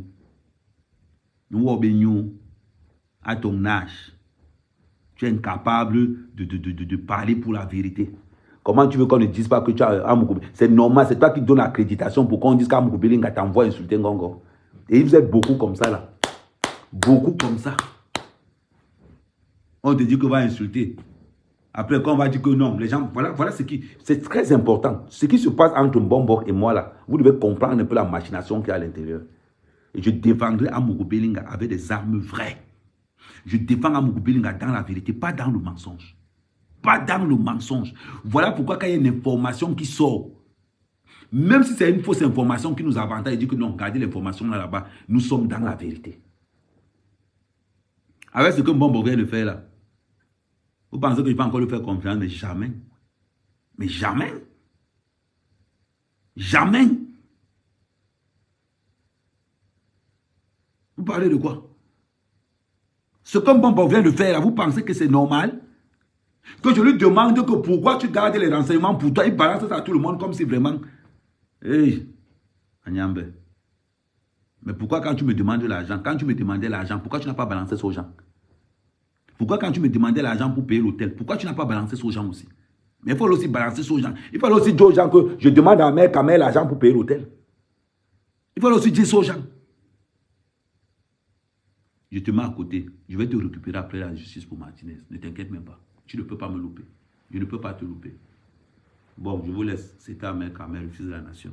À ton âge, tu es incapable de parler pour la vérité. Comment tu veux qu'on ne dise pas que tu as Amougou Belinga? C'est normal, c'est toi qui donnes l'accréditation pour qu'on dise qu'Amougou Belinga t'envoie insulter Ngongo. Et vous êtes beaucoup comme ça là. Beaucoup comme ça. On te dit qu'on va insulter. Après, quand on va dire que non, les gens, voilà ce qui... C'est très important. Ce qui se passe entre Bombok et moi là, vous devez comprendre un peu la machination qu'il y a à l'intérieur. Et je défendrai Amougou Belinga avec des armes vraies. Je défends Amougou Belinga dans la vérité, pas dans le mensonge. Pas dans le mensonge. Voilà pourquoi quand il y a une information qui sort, Même si c'est une fausse information qui nous avantage et dit que non, gardez l'information là-bas, nous sommes dans la vérité. Avec ce que Mbombo vient de faire là, vous pensez que je vais encore lui faire confiance? Mais jamais. Mais jamais. Jamais. Vous parlez de quoi? Ce que Mbombo vient de faire là, vous pensez que c'est normal? Que je lui demande que pourquoi tu gardes les renseignements pour toi, il balance ça à tout le monde comme si vraiment... Hey, Agnambe. Mais pourquoi quand tu me demandes l'argent, quand tu me demandais l'argent, pourquoi tu n'as pas balancé ça aux gens? Pourquoi quand tu me demandais l'argent pour payer l'hôtel, pourquoi tu n'as pas balancé ça aux gens aussi? Mais il faut aussi balancer ça aux gens. Il faut aussi dire aux gens que je demande à mère Kamel l'argent pour payer l'hôtel. Il faut aussi dire ça aux gens. Je te mets à côté. Je vais te récupérer après la justice pour Martinez. Ne t'inquiète même pas. Tu ne peux pas me louper. Je ne peux pas te louper. Bon, je vous laisse. C'était Ahmed Kamel, le fils de la nation.